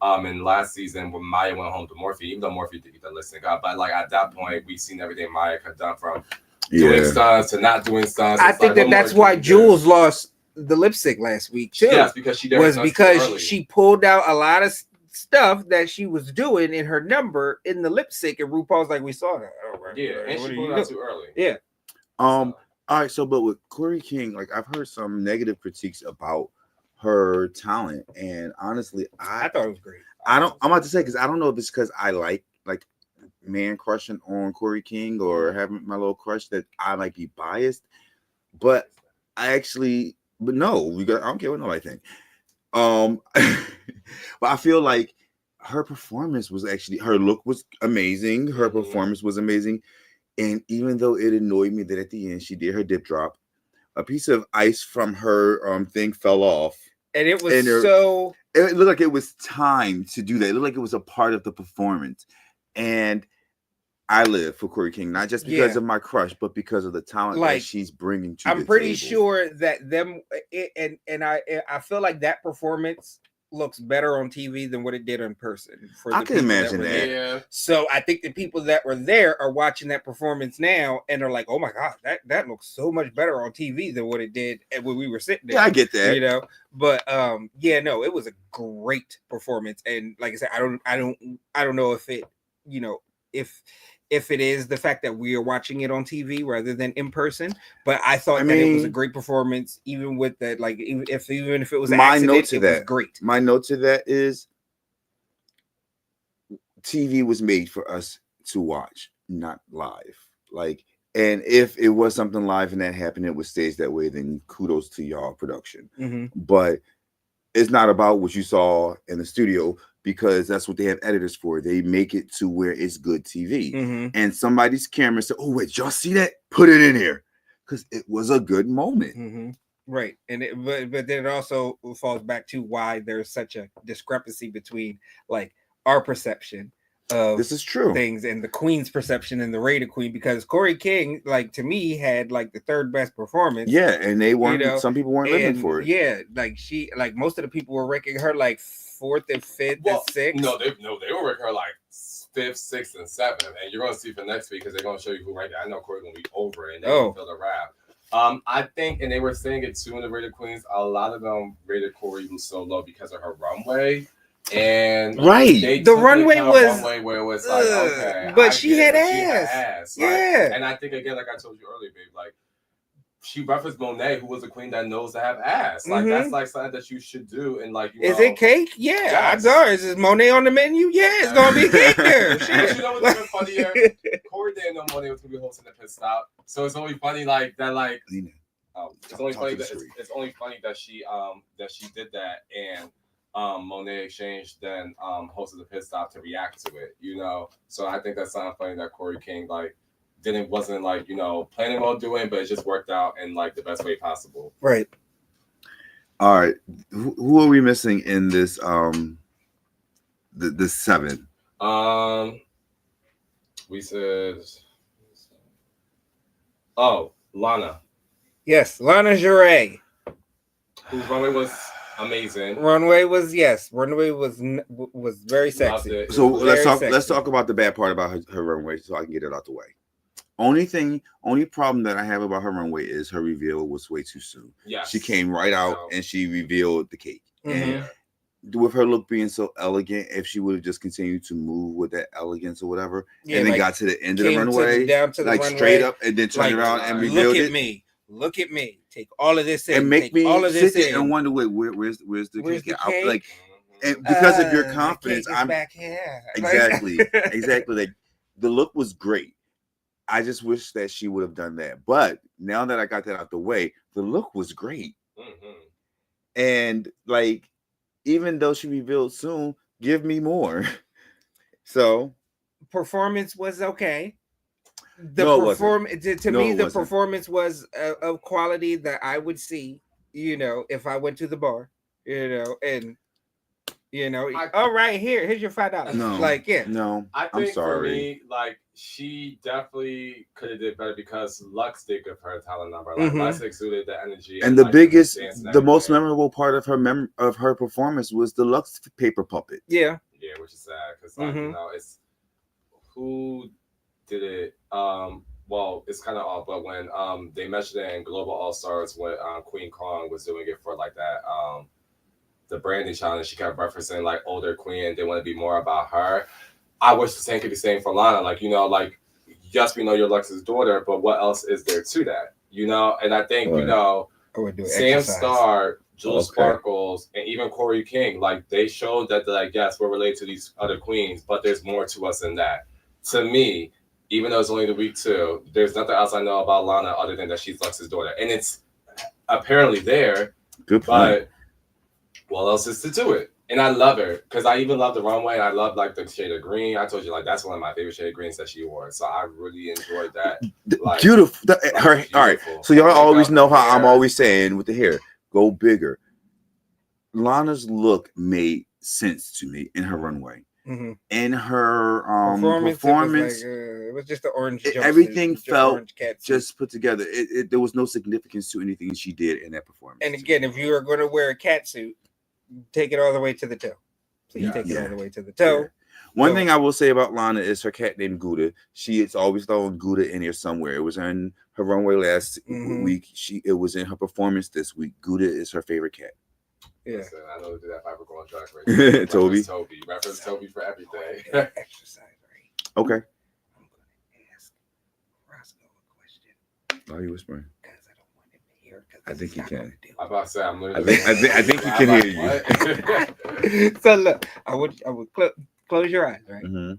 In last season when Maya went home to Morphe, even though Morphe did get the lip sync up, but like at that point we've seen everything Maya had done from doing stunts to not doing stunts. I It's think like, that's why Jules lost the lip sync last week too. Yes, because she did her was stunts too because early. she pulled out a lot of stuff that she was doing in her number in the lip sync, and RuPaul's like, we saw that. Oh, right, yeah, right, and what she are pulled you it out doing? too early. Yeah. All right, so but with Corey King, like I've heard some negative critiques about her talent, and honestly, I thought it was great. I'm about to say, because I don't know if it's because I like man crushing on Corey King or having my little crush that I might be biased, but but no, I don't care what nobody think. But I feel like her performance was her look was amazing, her performance was amazing, and even though it annoyed me that at the end she did her dip drop, a piece of ice from her thing fell off. And it was It looked like it was time to do that. It looked like it was a part of the performance. And I live for Corey King, not just because of my crush, but because of the talent that she's bringing to I'm pretty sure that I feel like that performance looks better on TV than what it did in person. I can imagine that. Yeah. So I think the people that were there are watching that performance now and are like, "Oh my god, that looks so much better on TV than what it did when we were sitting there." Yeah, I get that. You know, but yeah, no, it was a great performance, and like I said, I don't know if it, you know, if it is the fact that we are watching it on TV rather than in person, but I thought that it was a great performance, even with that, like even if it was an accident, it was great. My note to that is TV was made for us to watch, not live. Like, and if it was something live and that happened, it was staged that way, then kudos to y'all production. Mm-hmm. But it's not about what you saw in the studio, because that's what they have editors for. They make it to where it's good TV. Mm-hmm. And somebody's camera said, "Oh wait, y'all see that? Put it in here," because it was a good moment. Mm-hmm. Right, and but then it also falls back to why there's such a discrepancy between like our perception of this is true things and the Queen's perception and the rated Queen, because Corey King, like, to me, had like the third best performance. Yeah, and they weren't. Some people weren't living for it. Yeah, like most of the people were ranking her like 4th and 5th and 6th. No, they were ranking her like 5th, 6th, and 7th, and you're gonna see for next week because they're gonna show you who ranked it. I know Corey's gonna be over and they're gonna fill the rap. I think, and they were saying it too in the rated queens, a lot of them rated Corey so low because of her runway. And the runway was where it was like, okay, but she had ass. Like, yeah. And I think, again, like I told you earlier, babe, like she referenced Monet, who was a queen that knows to have ass. Like, that's like something that you should do. And like, is it cake? Yeah, yes. Is Monet on the menu? Yeah, it's gonna be cake there. But you know what's even funnier? Corey didn't know Monet was gonna be hosting the pit stop, so it's only funny like that. Like, it's only funny that it's only funny that she did that, and Monet Exchange then hosted the pit stop to react to it. You know, so I think that's something funny that Corey King wasn't like, you know, planning on doing, but it just worked out in like the best way possible. Right. All right. Who are we missing in this the 7? We said Lana. Yes, Lana Jarre. Whose runway was amazing. Runway was very sexy. So let's talk about the bad part about her runway, so I can get it out the way. Only problem that I have about her runway is her reveal was way too soon. Yes. She came right out No. and she revealed the cake. Mhm. Yeah. With her look being so elegant, if she would have just continued to move with that elegance or whatever, Yeah, and then like, got to the end of the came to the- runway, down to the like runway, straight up, and then turned like, around and look revealed Look it, at me. Look at me. Take all of this in. and make Take me all of sit this there in. and wonder, wait, where's the Where's cake? the I- cake? like, Mhm. and because of your The confidence, cake is I'm back here. exactly, exactly. Like the look was great. I just wish that she would have done that. But now that I got that out the way, the look was great. Mhm. And like, even though she revealed soon, give me more. So Performance was okay. The No, it wasn't. performance to No, me, it the wasn't. performance was of quality that I would see. If I went to the bar, and all right, here's your $5. no, Like, yeah, no. I I'm think for sorry. me, like she definitely could have did better because Lux did give her a talent number. Like Mhm. Lux exuded the energy, And the like, biggest, dance and the most everything. memorable part of her performance was the Lux paper puppet. yeah. Yeah, which is sad because like Mhm. it's who did it. Well, it's kind of off, but when they mentioned it in Global All Stars when Queen Kong was doing it for like that the branding challenge, she kept referencing like older Queen and they want to be more about her. I wish the same could be saying for Lana, like like yes, we know you're Lux's daughter, but what else is there to that? And I think Right. I would do Sam exercise. Starr, Jules Okay. Sparkles, and even Corey King, like they showed that like yes, we're related to these other queens, but there's more to us than that. To me, even though it's only the week 2, there's nothing else I know about Lana other than that she's Lux's daughter, and it's apparently there. Good point. But what else is to do it? And I love her because I even love the runway. And I love like the shade of green. I told you like that's one of my favorite shade of greens that she wore. So I really enjoyed that. Like, Beautiful. All right. beautiful. So y'all Her always makeup, know her how I'm hair. always saying with the hair, go bigger. Lana's look made sense to me in her runway. Mhm. In her Performance. It was just the orange. Everything jumpsuit, felt orange catsuit. just put together. There was no significance to anything she did in that performance. And again, if you are going to wear a catsuit, take it all the way to the toe. Please take it Yeah. all the way to the toe. Yeah. One So- thing I will say about Lana is her cat named Gouda. She is always throwing Gouda in here somewhere. It was in her runway last Mhm. week. It was in her performance this week. Gouda is her favorite cat. Yeah. Listen, I know we did that Piper going Drag Race. Toby. Reference Toby for everything. Exercise, right? Okay. I'm going to ask Rosko a question Why are you whispering? because I don't want him to hear. I think he can. I'm about to say I'm I literally. think he can hear you. So look, I would close your eyes, right? Mhm.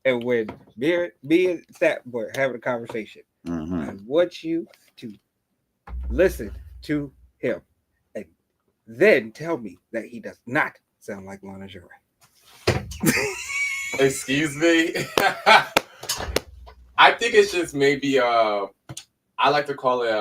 And when me and that boy having a conversation, Mhm. I want you to listen to him and then tell me that he does not sound like Lana Del Rey. Excuse me. I think it's just maybe I like to call it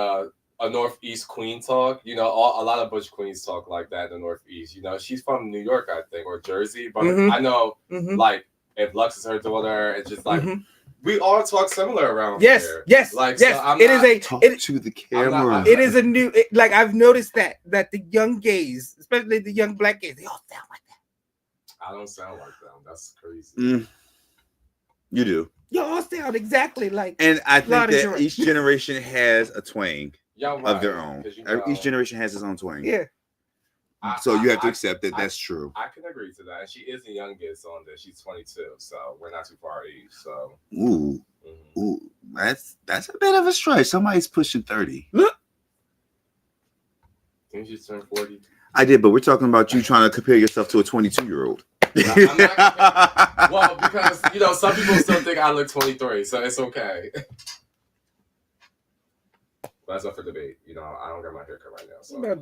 a Northeast queen talk. A lot of Butch queens talk like that in the Northeast. She's from New York, I think, or Jersey, but Mhm. I know Mhm. like if Lux is her daughter, it's just like Mhm. we all talk similar around Yes, here. yes, Like, yes. so I'm It not- is a Talk it, to the I'm not- camera. it is a new like I've noticed that the young gays, especially the young black gays, they all sound like that. I don't sound like them. That's crazy. You do. You all sound exactly like. And I think Lana Del that Rey. each generation has a twang Yeah, of their own. 'cause Each generation has its own twang. Yeah. So you have to I- accept that that's true. I can agree to that. And she is the youngest on this. She's 22, so we're not too far each. So Ooh, mhm. ooh, that's a bit of a stretch. Somebody's pushing 30. Didn't you turn 40? I did, but we're talking about you trying to compare yourself to a 22-year-old. I'm not well, because some people still think I look 23, so it's okay. But that's up for debate. I don't got my haircut right now. So. No,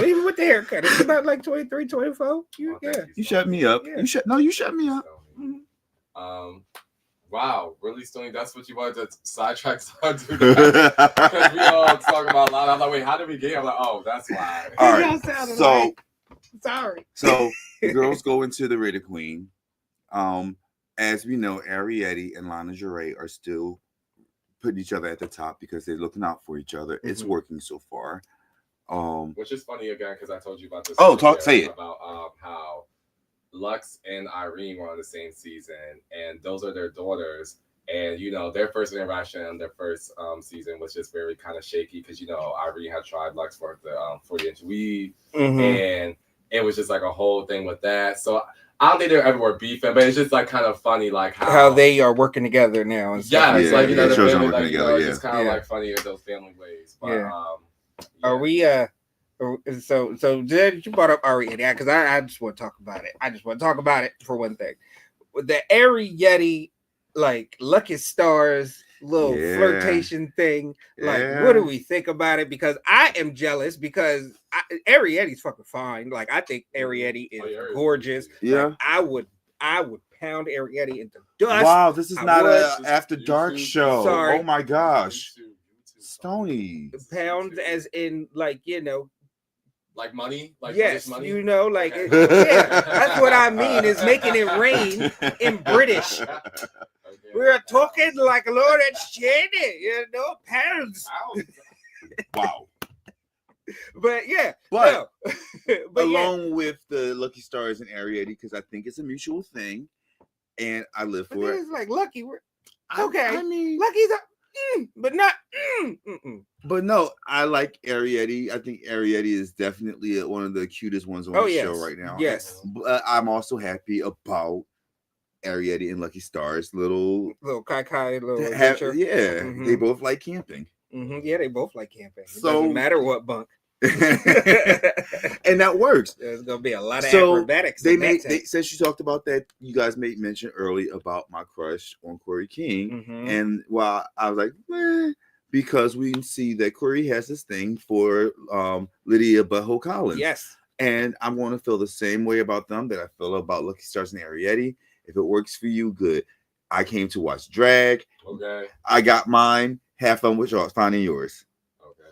even with the haircut, it's about like 23, 24. You shut me up. Yeah. You shut me up. Wow, really, Stoney? That's what you wanted to sidetrack on to that? Because we all talk about a lot. I'm like, wait, how did we get? I'm like, oh, that's why. All Y'all right. sounded So, like- sorry. so the girls go into the Raider Queen. As we know, Ariete and Lana Del Rey are still putting each other at the top because they're looking out for each other. It's Mhm. working so far. Which is funny again because I told you about this. Oh, earlier say it. About how Lux and Irene were on the same season, and those are their daughters. And their first interaction on their first season was just very kind of shaky because Ivory had tried Lux for the 40-inch weave, and it was just like a whole thing with that. So I don't think they ever were beefing, but it's just like kind of funny, like how they are working together now. And yeah, it's like it the shows them family, working like together. it's just kind of Yeah. like funny in those family ways. But Are we so Jed, you brought up Arietta because I just want to talk about it. I just want to talk about it for one thing. With the Arietta, like Lucky Stars little flirtation thing, like what do we think about it? Because I am jealous because Arietta's fucking fine. Like I think Arietta is gorgeous. Yeah. Like, I would pound Arietta into dust. Wow, this is not would. a after dark show. Sorry. Oh my gosh. Stoney. Pounds as in like like money, like yes, money? like yeah, that's what I mean is making it rain in British. Okay. We're talking like Lord Exchange, pounds. Wow. But yeah, But, no. But along with the Lucky Stars and Arietta, because I think it's a mutual thing, and I live but for it. it's like Lucky. Okay, I mean, Lucky's but not. But no, I like Arietta. I think Arietta is definitely one of the cutest ones on the show right now. Yes. But I'm also happy about Arietta and Lucky Stars little Kai little adventure. They both like camping. Yeah, they both like camping. It So doesn't matter what bunk. And that works. There's gonna be a lot of acrobatics. Since you talked about that, you guys made mention early about my crush on Corey King, and while I was like, because we can see that Corey has this thing for Lydia Butthole Collins. Yes, and I'm going to feel the same way about them that I feel about Lucky Stars and Arietta. If it works for you, good. I came to watch drag. Okay. I got mine. Have fun with yours. Finding yours. Okay.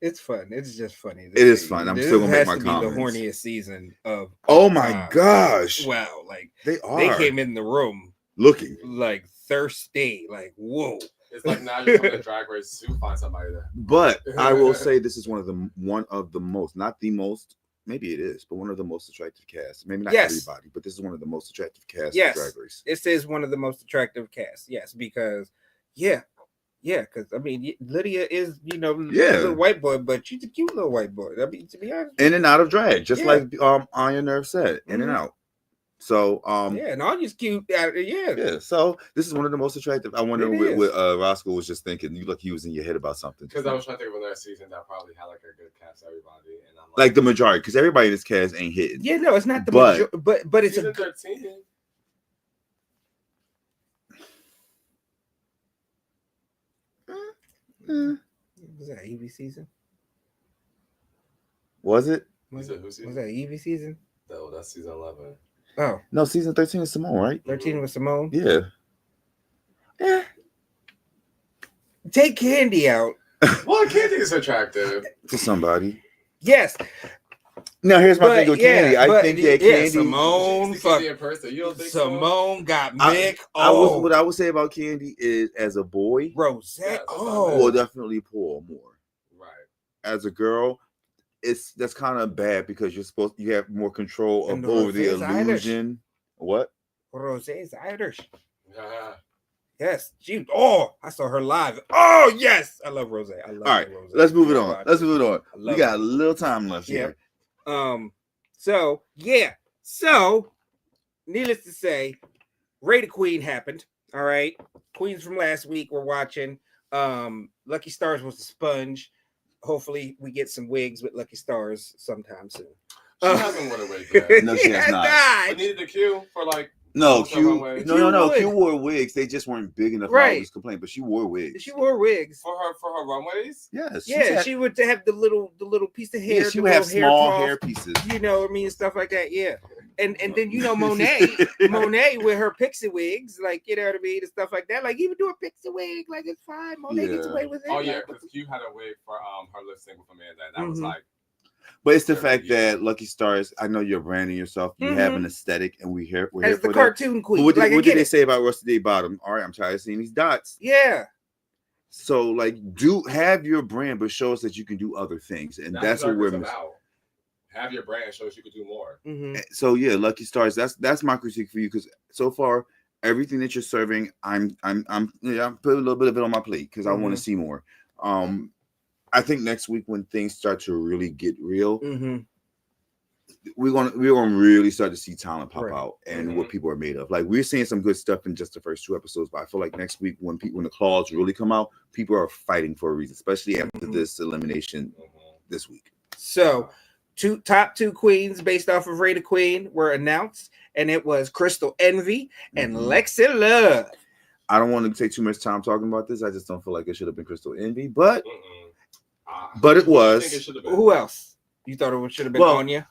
It's fun. It's just funny. It is fun. I'm still gonna make my comments. The horniest season of. Oh my gosh! Wow, like they are. They came in the room looking like thirsty. Like whoa. It's like now you're coming to Drag Race to find somebody there. But I will say this is one of the most, not the most. Maybe it is, but one of the most attractive casts. Maybe not everybody, but this is one of the most attractive casts of Drag Race. It is one of the most attractive casts. Yes, because because I mean Lydia is a little white boy, but she's a cute little white boy. I mean, to be honest, in and out of drag, just like Iron Nerve said, in and out. So and Anya's cute. Yeah. So this is one of the most attractive. I wonder what Rosko was just thinking. You look, he was in your head about something. Because I was trying to think of another season that probably had like a good cast, everybody, and I'm like the majority, because everybody in this cast ain't hitting. Yeah, no, it's not the majority, but it's season 13. Was that Evie season? Was it? Was that Evie season? No, that's season 11. Oh no, season 13 is Simone, right? 13 was Simone. Yeah. Take Candy out. Well, Candy is attractive to somebody. Yes. Now here's my thing with Candy. I think that Candy Simone Simone got Mick. What I would say about Candy is as a boy, Rosette. Well, definitely Paul more. Right. As a girl, that's kind of bad because you have more control over the illusion. Irish. What? Rose is Irish. Yeah. Yes, I saw her live. Oh yes, I love Rose. I love All right, Rose. let's move it on. We got a little time left here. So needless to say, Rated Queen happened. All right, Queens from last week we're watching. Lucky Stars was the sponge. Hopefully we get some wigs with Lucky Stars sometime soon. She hasn't worn a wig yet. No, she has not. We needed a Q for like. No, Q wore wigs. They just weren't big enough. Right. I was complaining, but she wore wigs. She wore wigs for her runways. Yes. Yeah, she would have the little piece of hair. Yeah, she would have small hair pieces. You know what I mean? Stuff like that. Yeah. And then Monet with her pixie wigs, like you know what I mean, and stuff like that. Like even do a pixie wig, like it's fine. Monet gets away with it. Oh yeah, because Q had a wig for her lip sync with Amanda, and that was like. But it's the fact that Lucky Stars, I know you're branding yourself. You have an aesthetic, and we're here as for the cartoon queen. What did they say about Rusty Day Bottom? All right, I'm tired of seeing these dots. Yeah. So like, do have your brand, but show us that you can do other things, and that's what we're about. Have your brand, show us you can do more. So yeah, Lucky Stars. That's my critique for you because so far, everything that you're serving, I'm putting a little bit of it on my plate because I want to see more. I think next week when things start to really get real, we're gonna really start to see talent pop out and what people are made of. Like we're seeing some good stuff in just the first 2 episodes, but I feel like next week when the claws really come out, people are fighting for a reason, especially after this elimination this week. So, top two queens based off of Rate a Queen were announced, and it was Crystal Envy and Lexi Love. I don't want to take too much time talking about this. I just don't feel like it should have been Crystal Envy, but it was. Who else? You thought it should have been Anya?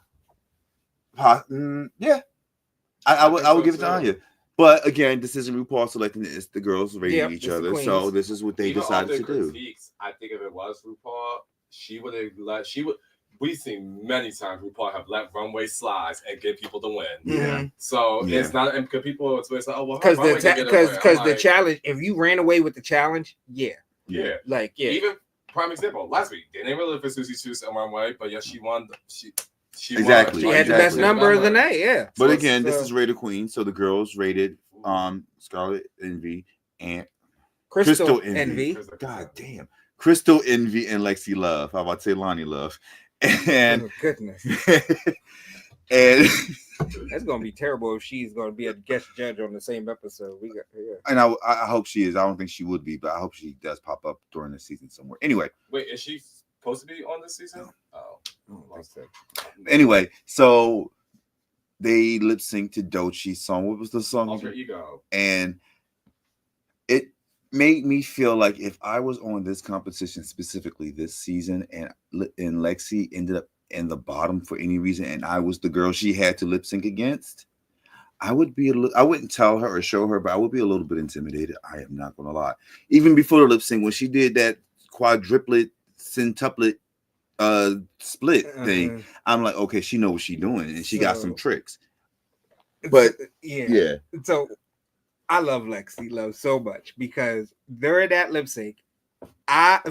Yeah, I would give it to Anya. But again, this isn't RuPaul selecting it. It's the girls rating each other. So this is what they decided to do. I think if it was RuPaul, she would have let. We've seen many times RuPaul have let runway slides and give people the win. Yeah. So it's not because people it's like, oh well, because the challenge. If you ran away with the challenge, like Even prime example last week, they didn't really for Susie Suits and runway, but yes, she won. She exactly. Won. She had the best number of the night. Yeah. But again, this is Rate a Queen, so the girls rated Scarlet Envy and Crystal Envy. God damn. Crystal Envy and Lexi Love. How about Lonnie Love? And goodness. And that's gonna be terrible if she's gonna be a guest judge on the same episode. And I hope she is. I don't think she would be, but I hope she does pop up during the season somewhere. Anyway. Wait, is she supposed to be on this season? Anyway, so they lip synced to Doechie's song. What was the song? Alter Ego. And it made me feel like if I was on this competition specifically this season and Lexi ended up in the bottom for any reason and I was the girl she had to lip sync against, I would be I wouldn't tell her or show her, but I would be a little bit intimidated. I am not gonna lie. Even before the lip sync, when she did that quadruplet centuplet split thing, I'm like, okay, she knows what she's doing and she got some tricks. But yeah. So I love Lexi Love so much because during that lip sync,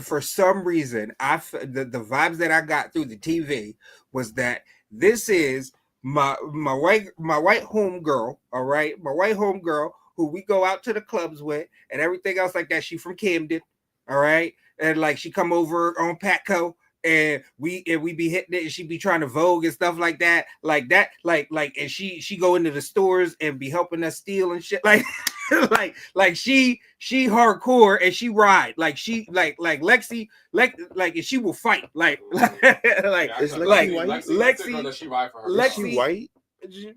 for some reason, the vibes that I got through the TV was that this is my white home girl, all right, my white home girl who we go out to the clubs with and everything else like that. She from Camden, all right, and like she come over on Patco. And we be hitting it and she be trying to Vogue and stuff like that and she go into the stores and be helping us steal and shit like she hardcore and she ride like she like Lexi like and she will fight like Lexi she ride for her. Lexi white?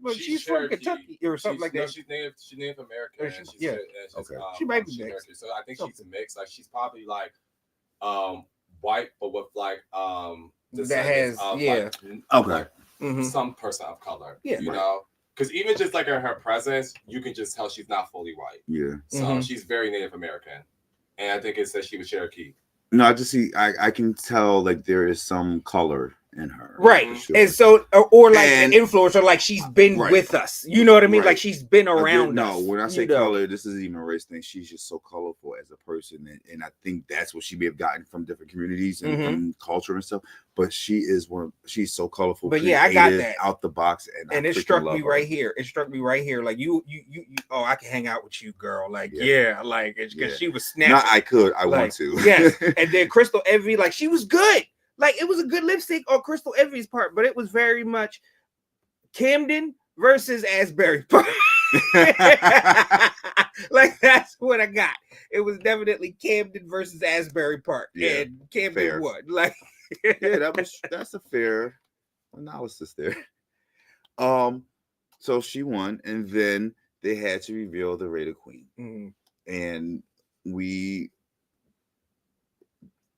Well, she's from Kentucky or something like that. No, she's Native American. She might be mixed. So I think she's a mix. Like she's probably like white, but with like that has like, some person of color. You know, because even just like in her presence, you can just tell she's not fully white. Yeah. So she's very Native American, and I think it says she was Cherokee. No, I just see. I can tell like there is some color in her, right? Sure. And so, or like an influencer, like she's been with us. You know what I mean? Like she's been around us. No, when I say color, this isn't even a race thing. She's just so colorful as a person, and I think that's what she may have gotten from different communities and culture and stuff. But she's so colorful. But yeah, I got that out the box, and it struck me right here. It struck me right here. Like you. Oh, I can hang out with you, girl. Like like because she was snapping. No, I want to. Yes, and then Crystal Envy, like she was good. Like it was a good lip sync on Crystal Envy's part, but it was very much Camden versus Asbury Park. Like that's what I got. It was definitely Camden versus Asbury Park, and Camden won. Like, that's a fair analysis there. So she won, and then they had to reveal the Rate a Queen, and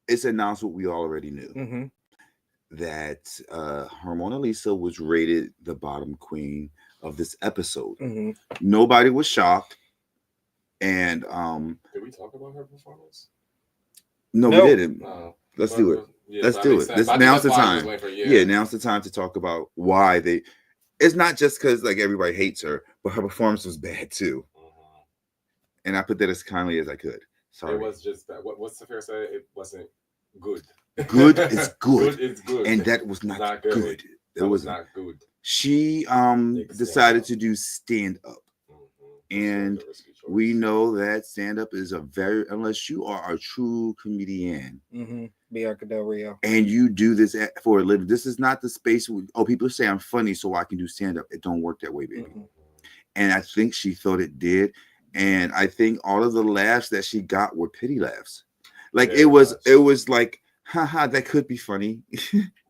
it's announced what we already knew, that Mona Lisa was rated the bottom queen of this episode. Nobody was shocked, and did we talk about her performance? No, we didn't. Let's do it. Let's do it. Now's the time. Now's the time to talk about why they. It's not just because like everybody hates her, but her performance was bad too. And I put that as kindly as I could. Sorry. It was just bad. What's the fair say? It wasn't good. Good is good. Good is good. And that was not good. It was not good. She decided to do stand up. And we know that stand-up is unless you are a true comedian. Bianca Del Rio. And you do this for a living. This is not the space where, people say I'm funny, so I can do stand-up. It don't work that way, baby. And I think she thought it did. And I think all of the laughs that she got were pity laughs. Like it was like, haha, that could be funny.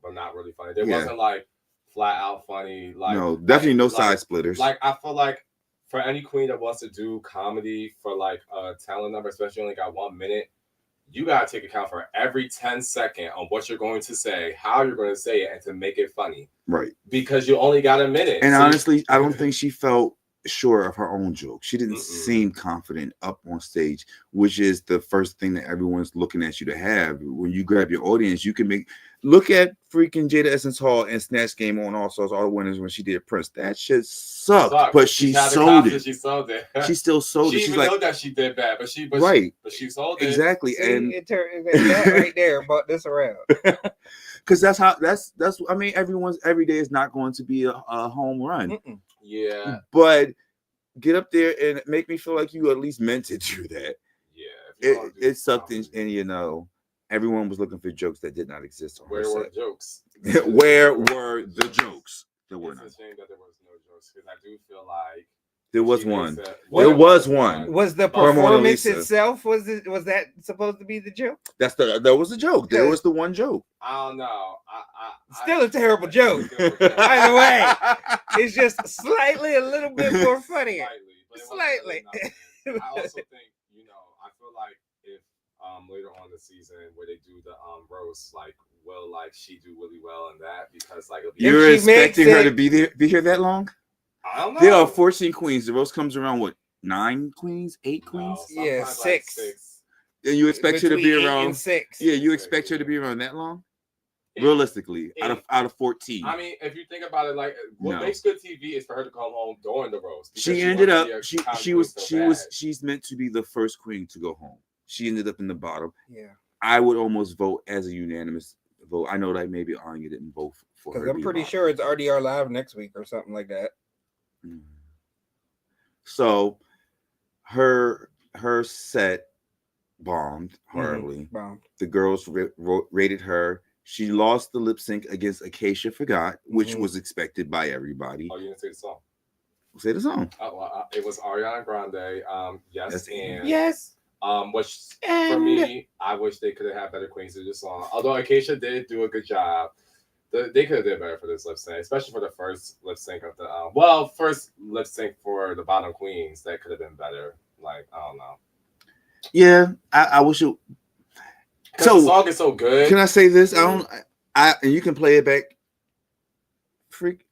But not really funny. There wasn't like flat out funny. Like no, definitely no side splitters. Like I feel like for any queen that wants to do comedy for like a talent number, especially only got 1 minute, you gotta take account for every 10 seconds on what you're going to say, how you're going to say it, and to make it funny. Right. Because you only got a minute. And honestly, I don't think she felt sure of her own joke. She didn't seem confident up on stage, which is the first thing that everyone's looking at you to have. When you grab your audience, you can look at freaking Jada Essence Hall and Snatch Game on All Stars, All the Winners when she did Prince. That shit sucked, but she sold it. She sold it. She still sold it. She's like, know that she did bad, but she sold it. Exactly. See, and it turned that right there brought this around. Because that's I mean, every day is not going to be a home run. Yeah. But get up there and make me feel like you at least meant to do that. Yeah. It sucked, and everyone was looking for jokes that did not exist on Where were jokes? Where were the jokes? There were not. It's a shame that there was no jokes, because I do feel like there was one. There was one. Was the performance itself? Was that supposed to be the joke? That was the joke. There was the one joke. I don't know. Still a terrible joke. By the way, it's just slightly a little bit more funny. Slightly. I also think, I feel like if later on the season where they do the roast, like will like she do really well in that, because like you're expecting her to be here that long? I don't know. There are 14 queens. The roast comes around what, 9 queens, 8 queens? Yeah, 6. And you expect her to be around 6. Yeah, you expect her to be around that long? Realistically, out of 14. I mean, if you think about it, like what makes good TV is for her to come home during the roast. She ended up she's meant to be the first queen to go home. She ended up in the bottom. Yeah. I would almost vote as a unanimous vote. I know that maybe Anya didn't vote for her. Because I'm pretty sure it's RDR Live next week or something like that. So her set bombed horribly. The girls rated her. She lost the lip sync against Acacia Forgot, which was expected by everybody. Oh, you didn't say the song. Say the song. It was Ariana Grande. Yes, and yes. Which for me, I wish they could have had better queens to do the song. Although Acacia did do a good job. They could have did better for this lip sync, especially for the first lip sync of the first lip sync for the bottom queens. That could have been better. Like, I don't know. Yeah, I wish it. So the song is so good. Can I say this? And you can play it back. Freak,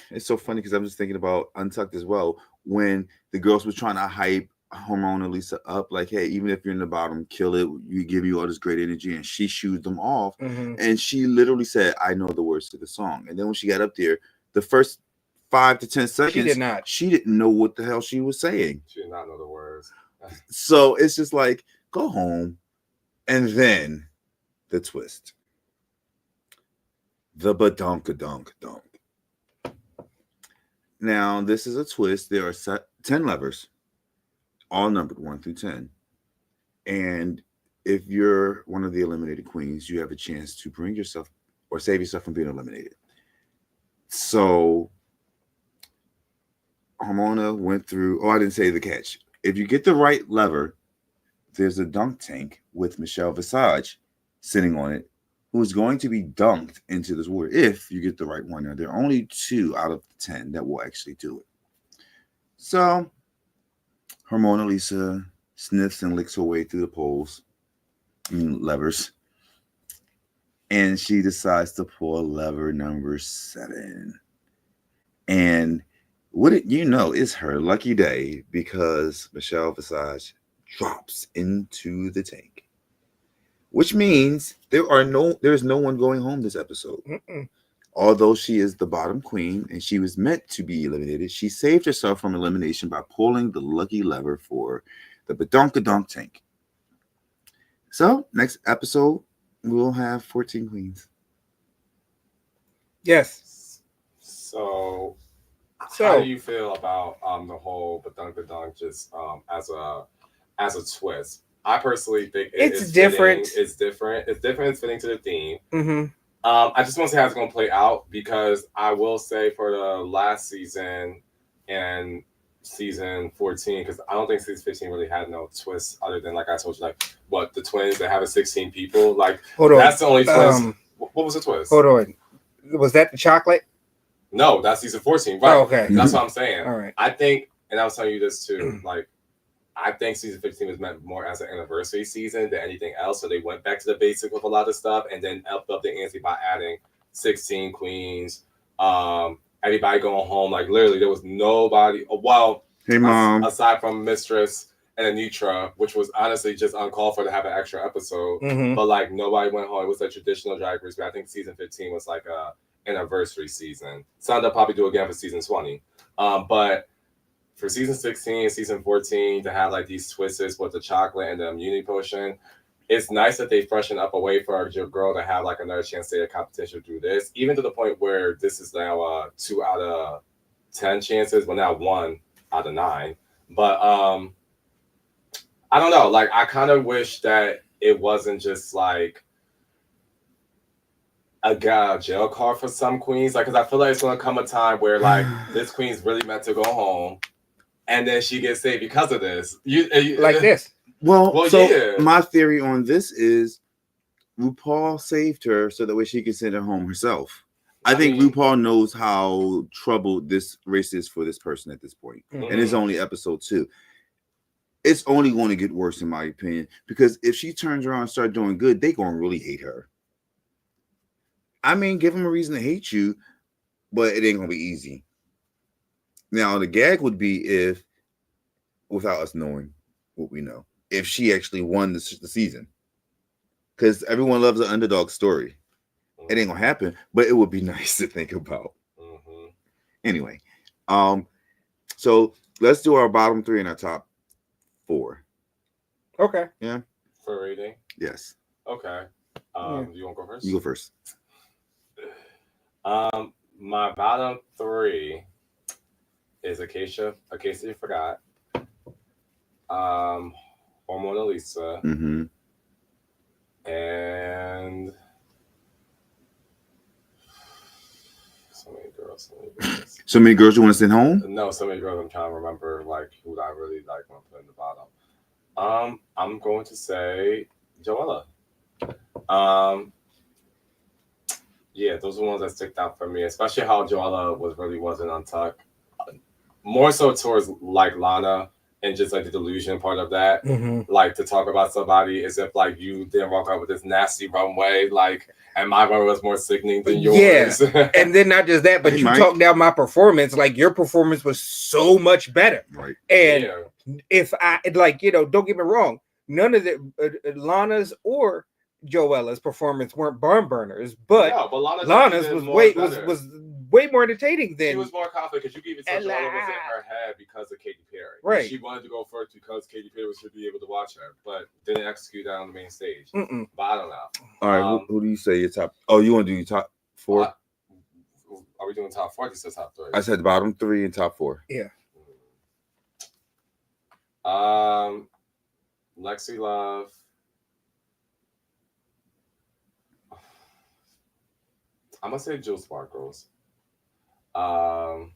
it's so funny because I'm just thinking about Untucked as well. When the girls were trying to hype Hormona Lisa up, like, hey, even if you're in the bottom, kill it. You give you all this great energy, and she shooed them off. And she literally said, "I know the words to the song." And then when she got up there, the first 5 to 10 seconds, she did not. She didn't know what the hell she was saying. She did not know the words. So it's just like, go home. And then the twist. The badonkadonk. Now, this is a twist. There are 10 levers, all numbered 1 through 10. And if you're one of the eliminated queens, you have a chance to bring yourself or save yourself from being eliminated. So Hormona went through. Oh, I didn't say the catch. If you get the right lever, there's a dunk tank with Michelle Visage sitting on it, who is going to be dunked into this water if you get the right one. Now, there are only 2 out of the 10 that will actually do it. So Hormona Lisa sniffs and licks her way through the poles, levers, and she decides to pull lever number 7. And it's her lucky day, because Michelle Visage drops into the tank, which means there's no one going home this episode. Although she is the bottom queen and she was meant to be eliminated, she saved herself from elimination by pulling the lucky lever for the badonkadonk tank. So next episode we'll have 14 queens. Yes. So So how do you feel about the whole badunk just as a twist? I personally think It's different. It's different. It's different. It's fitting to the theme. Mm-hmm. I just want to see how it's going to play out, because I will say for the last season and season 14, because I don't think season 15 really had no twists other than, like I told you, like what the twins that have 16 people. Like that's the only twist. What was the twist? Hold on. Was that the chocolate? No, that's season 14. Right. Oh, okay. That's what I'm saying. All right. I think, and I was telling you this too, like I think season 15 was meant more as an anniversary season than anything else. So they went back to the basic with a lot of stuff and then upped up the ante by adding 16 queens, everybody going home. Like literally there was nobody. Well, hey mom, aside from Mistress and Anitra, which was honestly just uncalled for to have an extra episode. Mm-hmm. But like nobody went home. It was a traditional Drag Race. But I think season 15 was like a anniversary season. Something they'll probably do again for season 20. But for season 16, season 14, to have like these twists with the chocolate and the immunity potion, it's nice that they freshen up a way for your girl to have like another chance to get a competition through this, even to the point where this is now 2 out of 10 chances, but now 1 out of 9. But I don't know. Like I kind of wish that it wasn't just like a jail card for some queens, like because I feel like it's gonna come a time where like this queen's really meant to go home. And then she gets saved because of this. You like this. Well, so yeah. My theory on this is RuPaul saved her so that way she can send her home herself. I think RuPaul knows how troubled this race is for this person at this point. Mm-hmm. And it's only episode 2. It's only going to get worse, in my opinion, because if she turns around and starts doing good, they're going to really hate her. I mean, give them a reason to hate you, but it ain't going to be easy. Now, the gag would be if, without us knowing what we know, if she actually won the season. Because everyone loves an underdog story. It ain't going to happen, but it would be nice to think about. Mm-hmm. Anyway, so let's do our bottom 3 and our top 4. Okay. Yeah. For rating? Yes. Okay. Yeah. You want to go first? You go first. My bottom 3 is Acacia You Forgot, Hormona Lisa, Mm-hmm. and so many girls. So many girls you want to send home? No, so many girls. I'm trying to remember like who I really like want to put in the bottom. I'm going to say Joella. Yeah, those are the ones that stick out for me, especially how Joella wasn't untucked. More so towards like Lana and just like the delusion part of that. Mm-hmm. Like to talk about somebody as if like you didn't walk out with this nasty runway, like, and my runway was more sickening than yours. Yeah. And then not just that, but you talked down my performance. Like your performance was so much better. Right. And if I like, don't get me wrong, none of the Lana's or Joella's performance weren't barn burners, but Lana's was way more entertaining than she was more confident because you gave it so Joella was in her head because of Katy Perry. Right. She wanted to go first because Katy Perry should be able to watch her, but didn't execute that on the main stage. Mm-mm. But I don't know. All right, who do you say your top? Oh, you want to do your top 4? Are we doing top 4? You said top 3. I said bottom 3 and top 4. Yeah. Lexi Love. I'm gonna say Jill Sparkles. I'm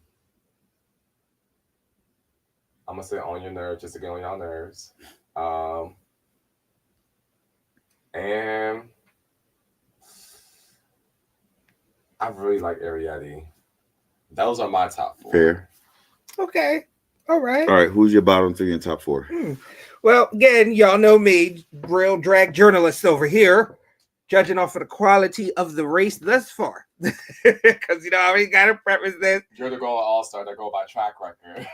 gonna say On Your Nerves just to get on y'all nerves. And I really like Ariete. Those are my top 4. Fair. Okay. All right. All right. Who's your bottom 3 and top 4? Well, again, y'all know me, real drag journalist over here, judging off of the quality of the race thus far. Because, I always got to preface this. You're the girl all-star that go by track record.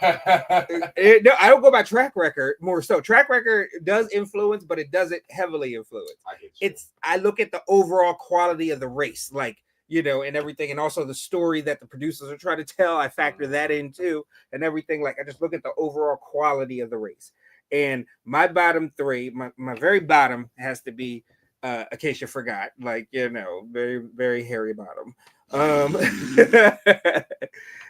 No, I don't go by track record, more so. Track record does influence, but it doesn't heavily influence. I get you. I look at the overall quality of the race, like, and everything, and also the story that the producers are trying to tell. I factor that in too, and everything. Like, I just look at the overall quality of the race. And my bottom 3, my very bottom has to be Acacia Forgot, like, very, very hairy bottom.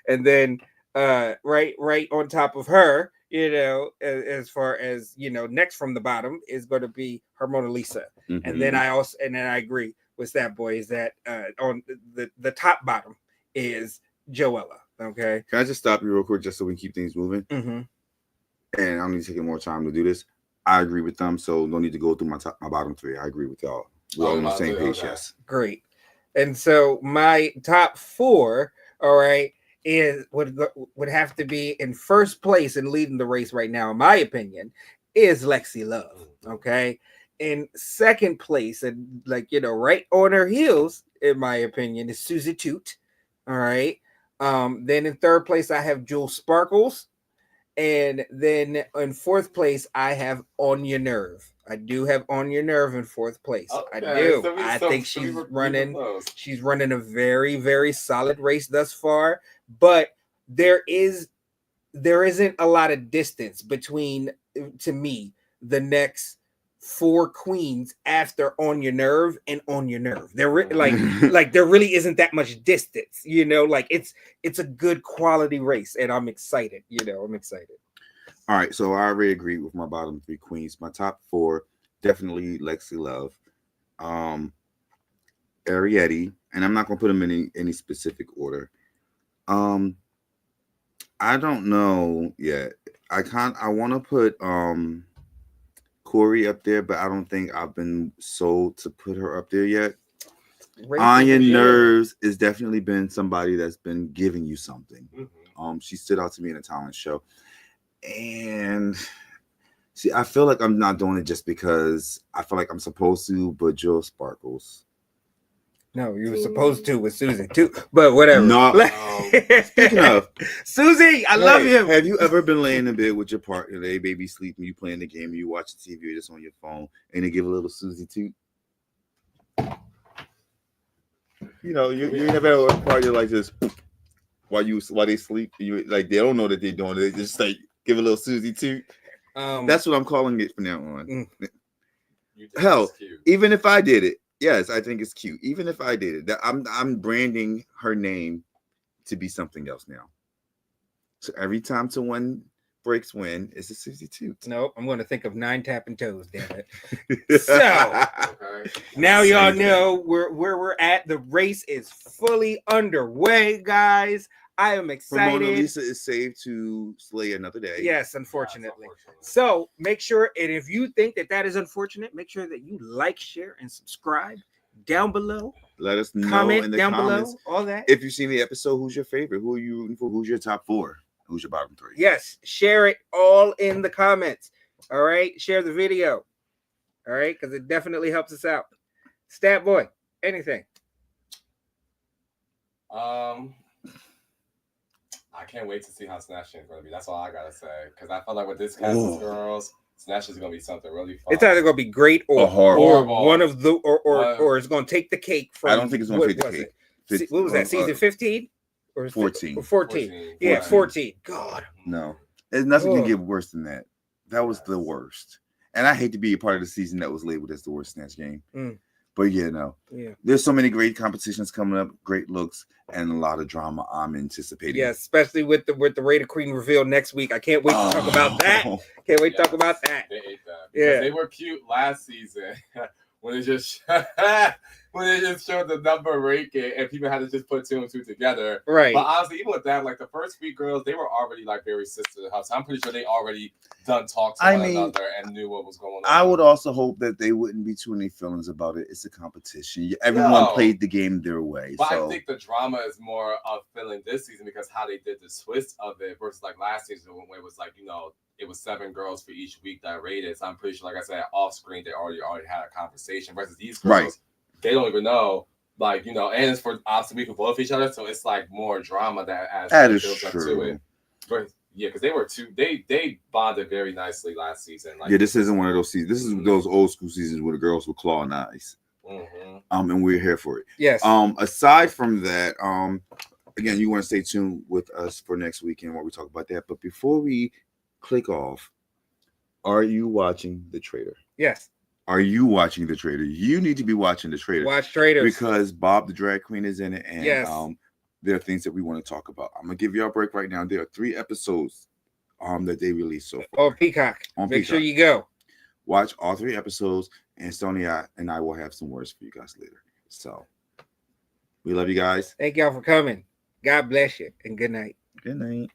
And then right on top of her, as far as next from the bottom is going to be her Mona Lisa. And then I agree with that boy is that on the top bottom is Joella. Okay. Can I just stop you real quick just so we can keep things moving? Mm-hmm. And I don't need to take more time to do this. I agree with them, so no need to go through my bottom three. I agree with y'all. We're all on the same page, yes. Great. And so my top four, all right, would have to be in first place and leading the race right now, in my opinion, is Lexi Love. Okay. In second place, and right on her heels, in my opinion, is Susie Toot. All right. Then in third place, I have Jewel Sparkles. And then in fourth place, I have On Your Nerve. I do have On Your Nerve in fourth place. I do. I think she's running a very, very solid race thus far. But there isn't a lot of distance between, to me, the next four queens after On Your Nerve and On Your Nerve. There there really isn't that much distance, it's a good quality race, and I'm excited. I'm excited. All right, so I already agree with my bottom three queens. My top four, definitely Lexi Love, Arietti, and I'm not gonna put them in any specific order. I don't know yet. I want to put Corey up there, but I don't think I've been sold to put her up there yet. On Your Nerves has definitely been somebody that's been giving you something. She stood out to me in a talent show. And see, I feel like I'm not doing it just because I feel like I'm supposed to, but Jill Sparkles. No, you were supposed to with Susie too, but whatever. No. Speaking of Susie, I love you. Have you ever been laying in bed with your partner, they baby sleeping, you playing the game, you watch the TV, you're just on your phone, and they give a little Susie toot? You never had a party like this while they sleep. You they don't know that they're doing it. They just give a little Susie toot. That's what I'm calling it from now on. Hell, even if I did it. Yes, I think it's cute. Even if I did it, I'm branding her name to be something else now. So every time someone breaks win, it's a Susie Toot. Nope, I'm going to think of 9 tapping toes. Damn it! So now y'all know where we're at. The race is fully underway, guys. I am excited. Mona Lisa is saved to slay another day. Yes, unfortunately. So make sure, and if you think that is unfortunate, make sure that you like, share, and subscribe down below. Let us know comment in the down comments below. All that. If you've seen the episode, who's your favorite? Who are you rooting for? Who's your top 4? Who's your bottom 3? Yes, share it all in the comments. All right, share the video. All right, because it definitely helps us out. Stat Boy, anything? I can't wait to see how Snatching is going to be. That's all I got to say. Because I feel like with this cast of girls, Snatch is going to be something really fun. It's either going to be great or horrible. Or one of the, or it's going to take the cake from. I don't think it's going to take the cake. What was that, season 15? Or 14. 14. Yeah, 14. God. No. There's nothing can get worse than that. That was the worst. And I hate to be a part of the season that was labeled as the worst Snatch game. But there's so many great competitions coming up, great looks, and a lot of drama I'm anticipating. Yeah, especially with the Raider Queen reveal next week. I can't wait to talk about that. Can't wait to talk about that. They ate that. Yeah, they were cute last season when it just showed the number ranking and people had to just put 2 and 2 together. Right. But honestly, even with that, the first 3 girls, they were already very sister to the house. I'm pretty sure they already done talked to one another and knew what was going on. I would also hope that they wouldn't be too many feelings about it. It's a competition. Everyone played the game their way. But I think the drama is more of feeling this season because how they did the twist of it versus last season when it was it was 7 girls for each week that rated. So I'm pretty sure, like I said, off screen they already had a conversation versus these girls, they don't even know. And it's for obviously we can both each other, so it's more drama that is builds true. Up to it. But yeah, because they were they bonded very nicely last season. This isn't one of those seasons. This is those old school seasons where the girls would claw and eyes. And we're here for it. Yes. Aside from that, again, you want to stay tuned with us for next weekend while we talk about that. But before we click off, are you watching The Traitor? Yes. Are you watching The Traitor? You need to be watching The Traitor. Watch Traitors. Because Bob the drag queen is in it, and there are things that we want to talk about. I'm gonna give you a break right now. There are 3 episodes that they released so far. On Peacock. On Make sure Peacock. you go. Watch all 3 episodes, and Stoney and I will have some words for you guys later. So we love you guys. Thank y'all for coming. God bless you and good night. Good night.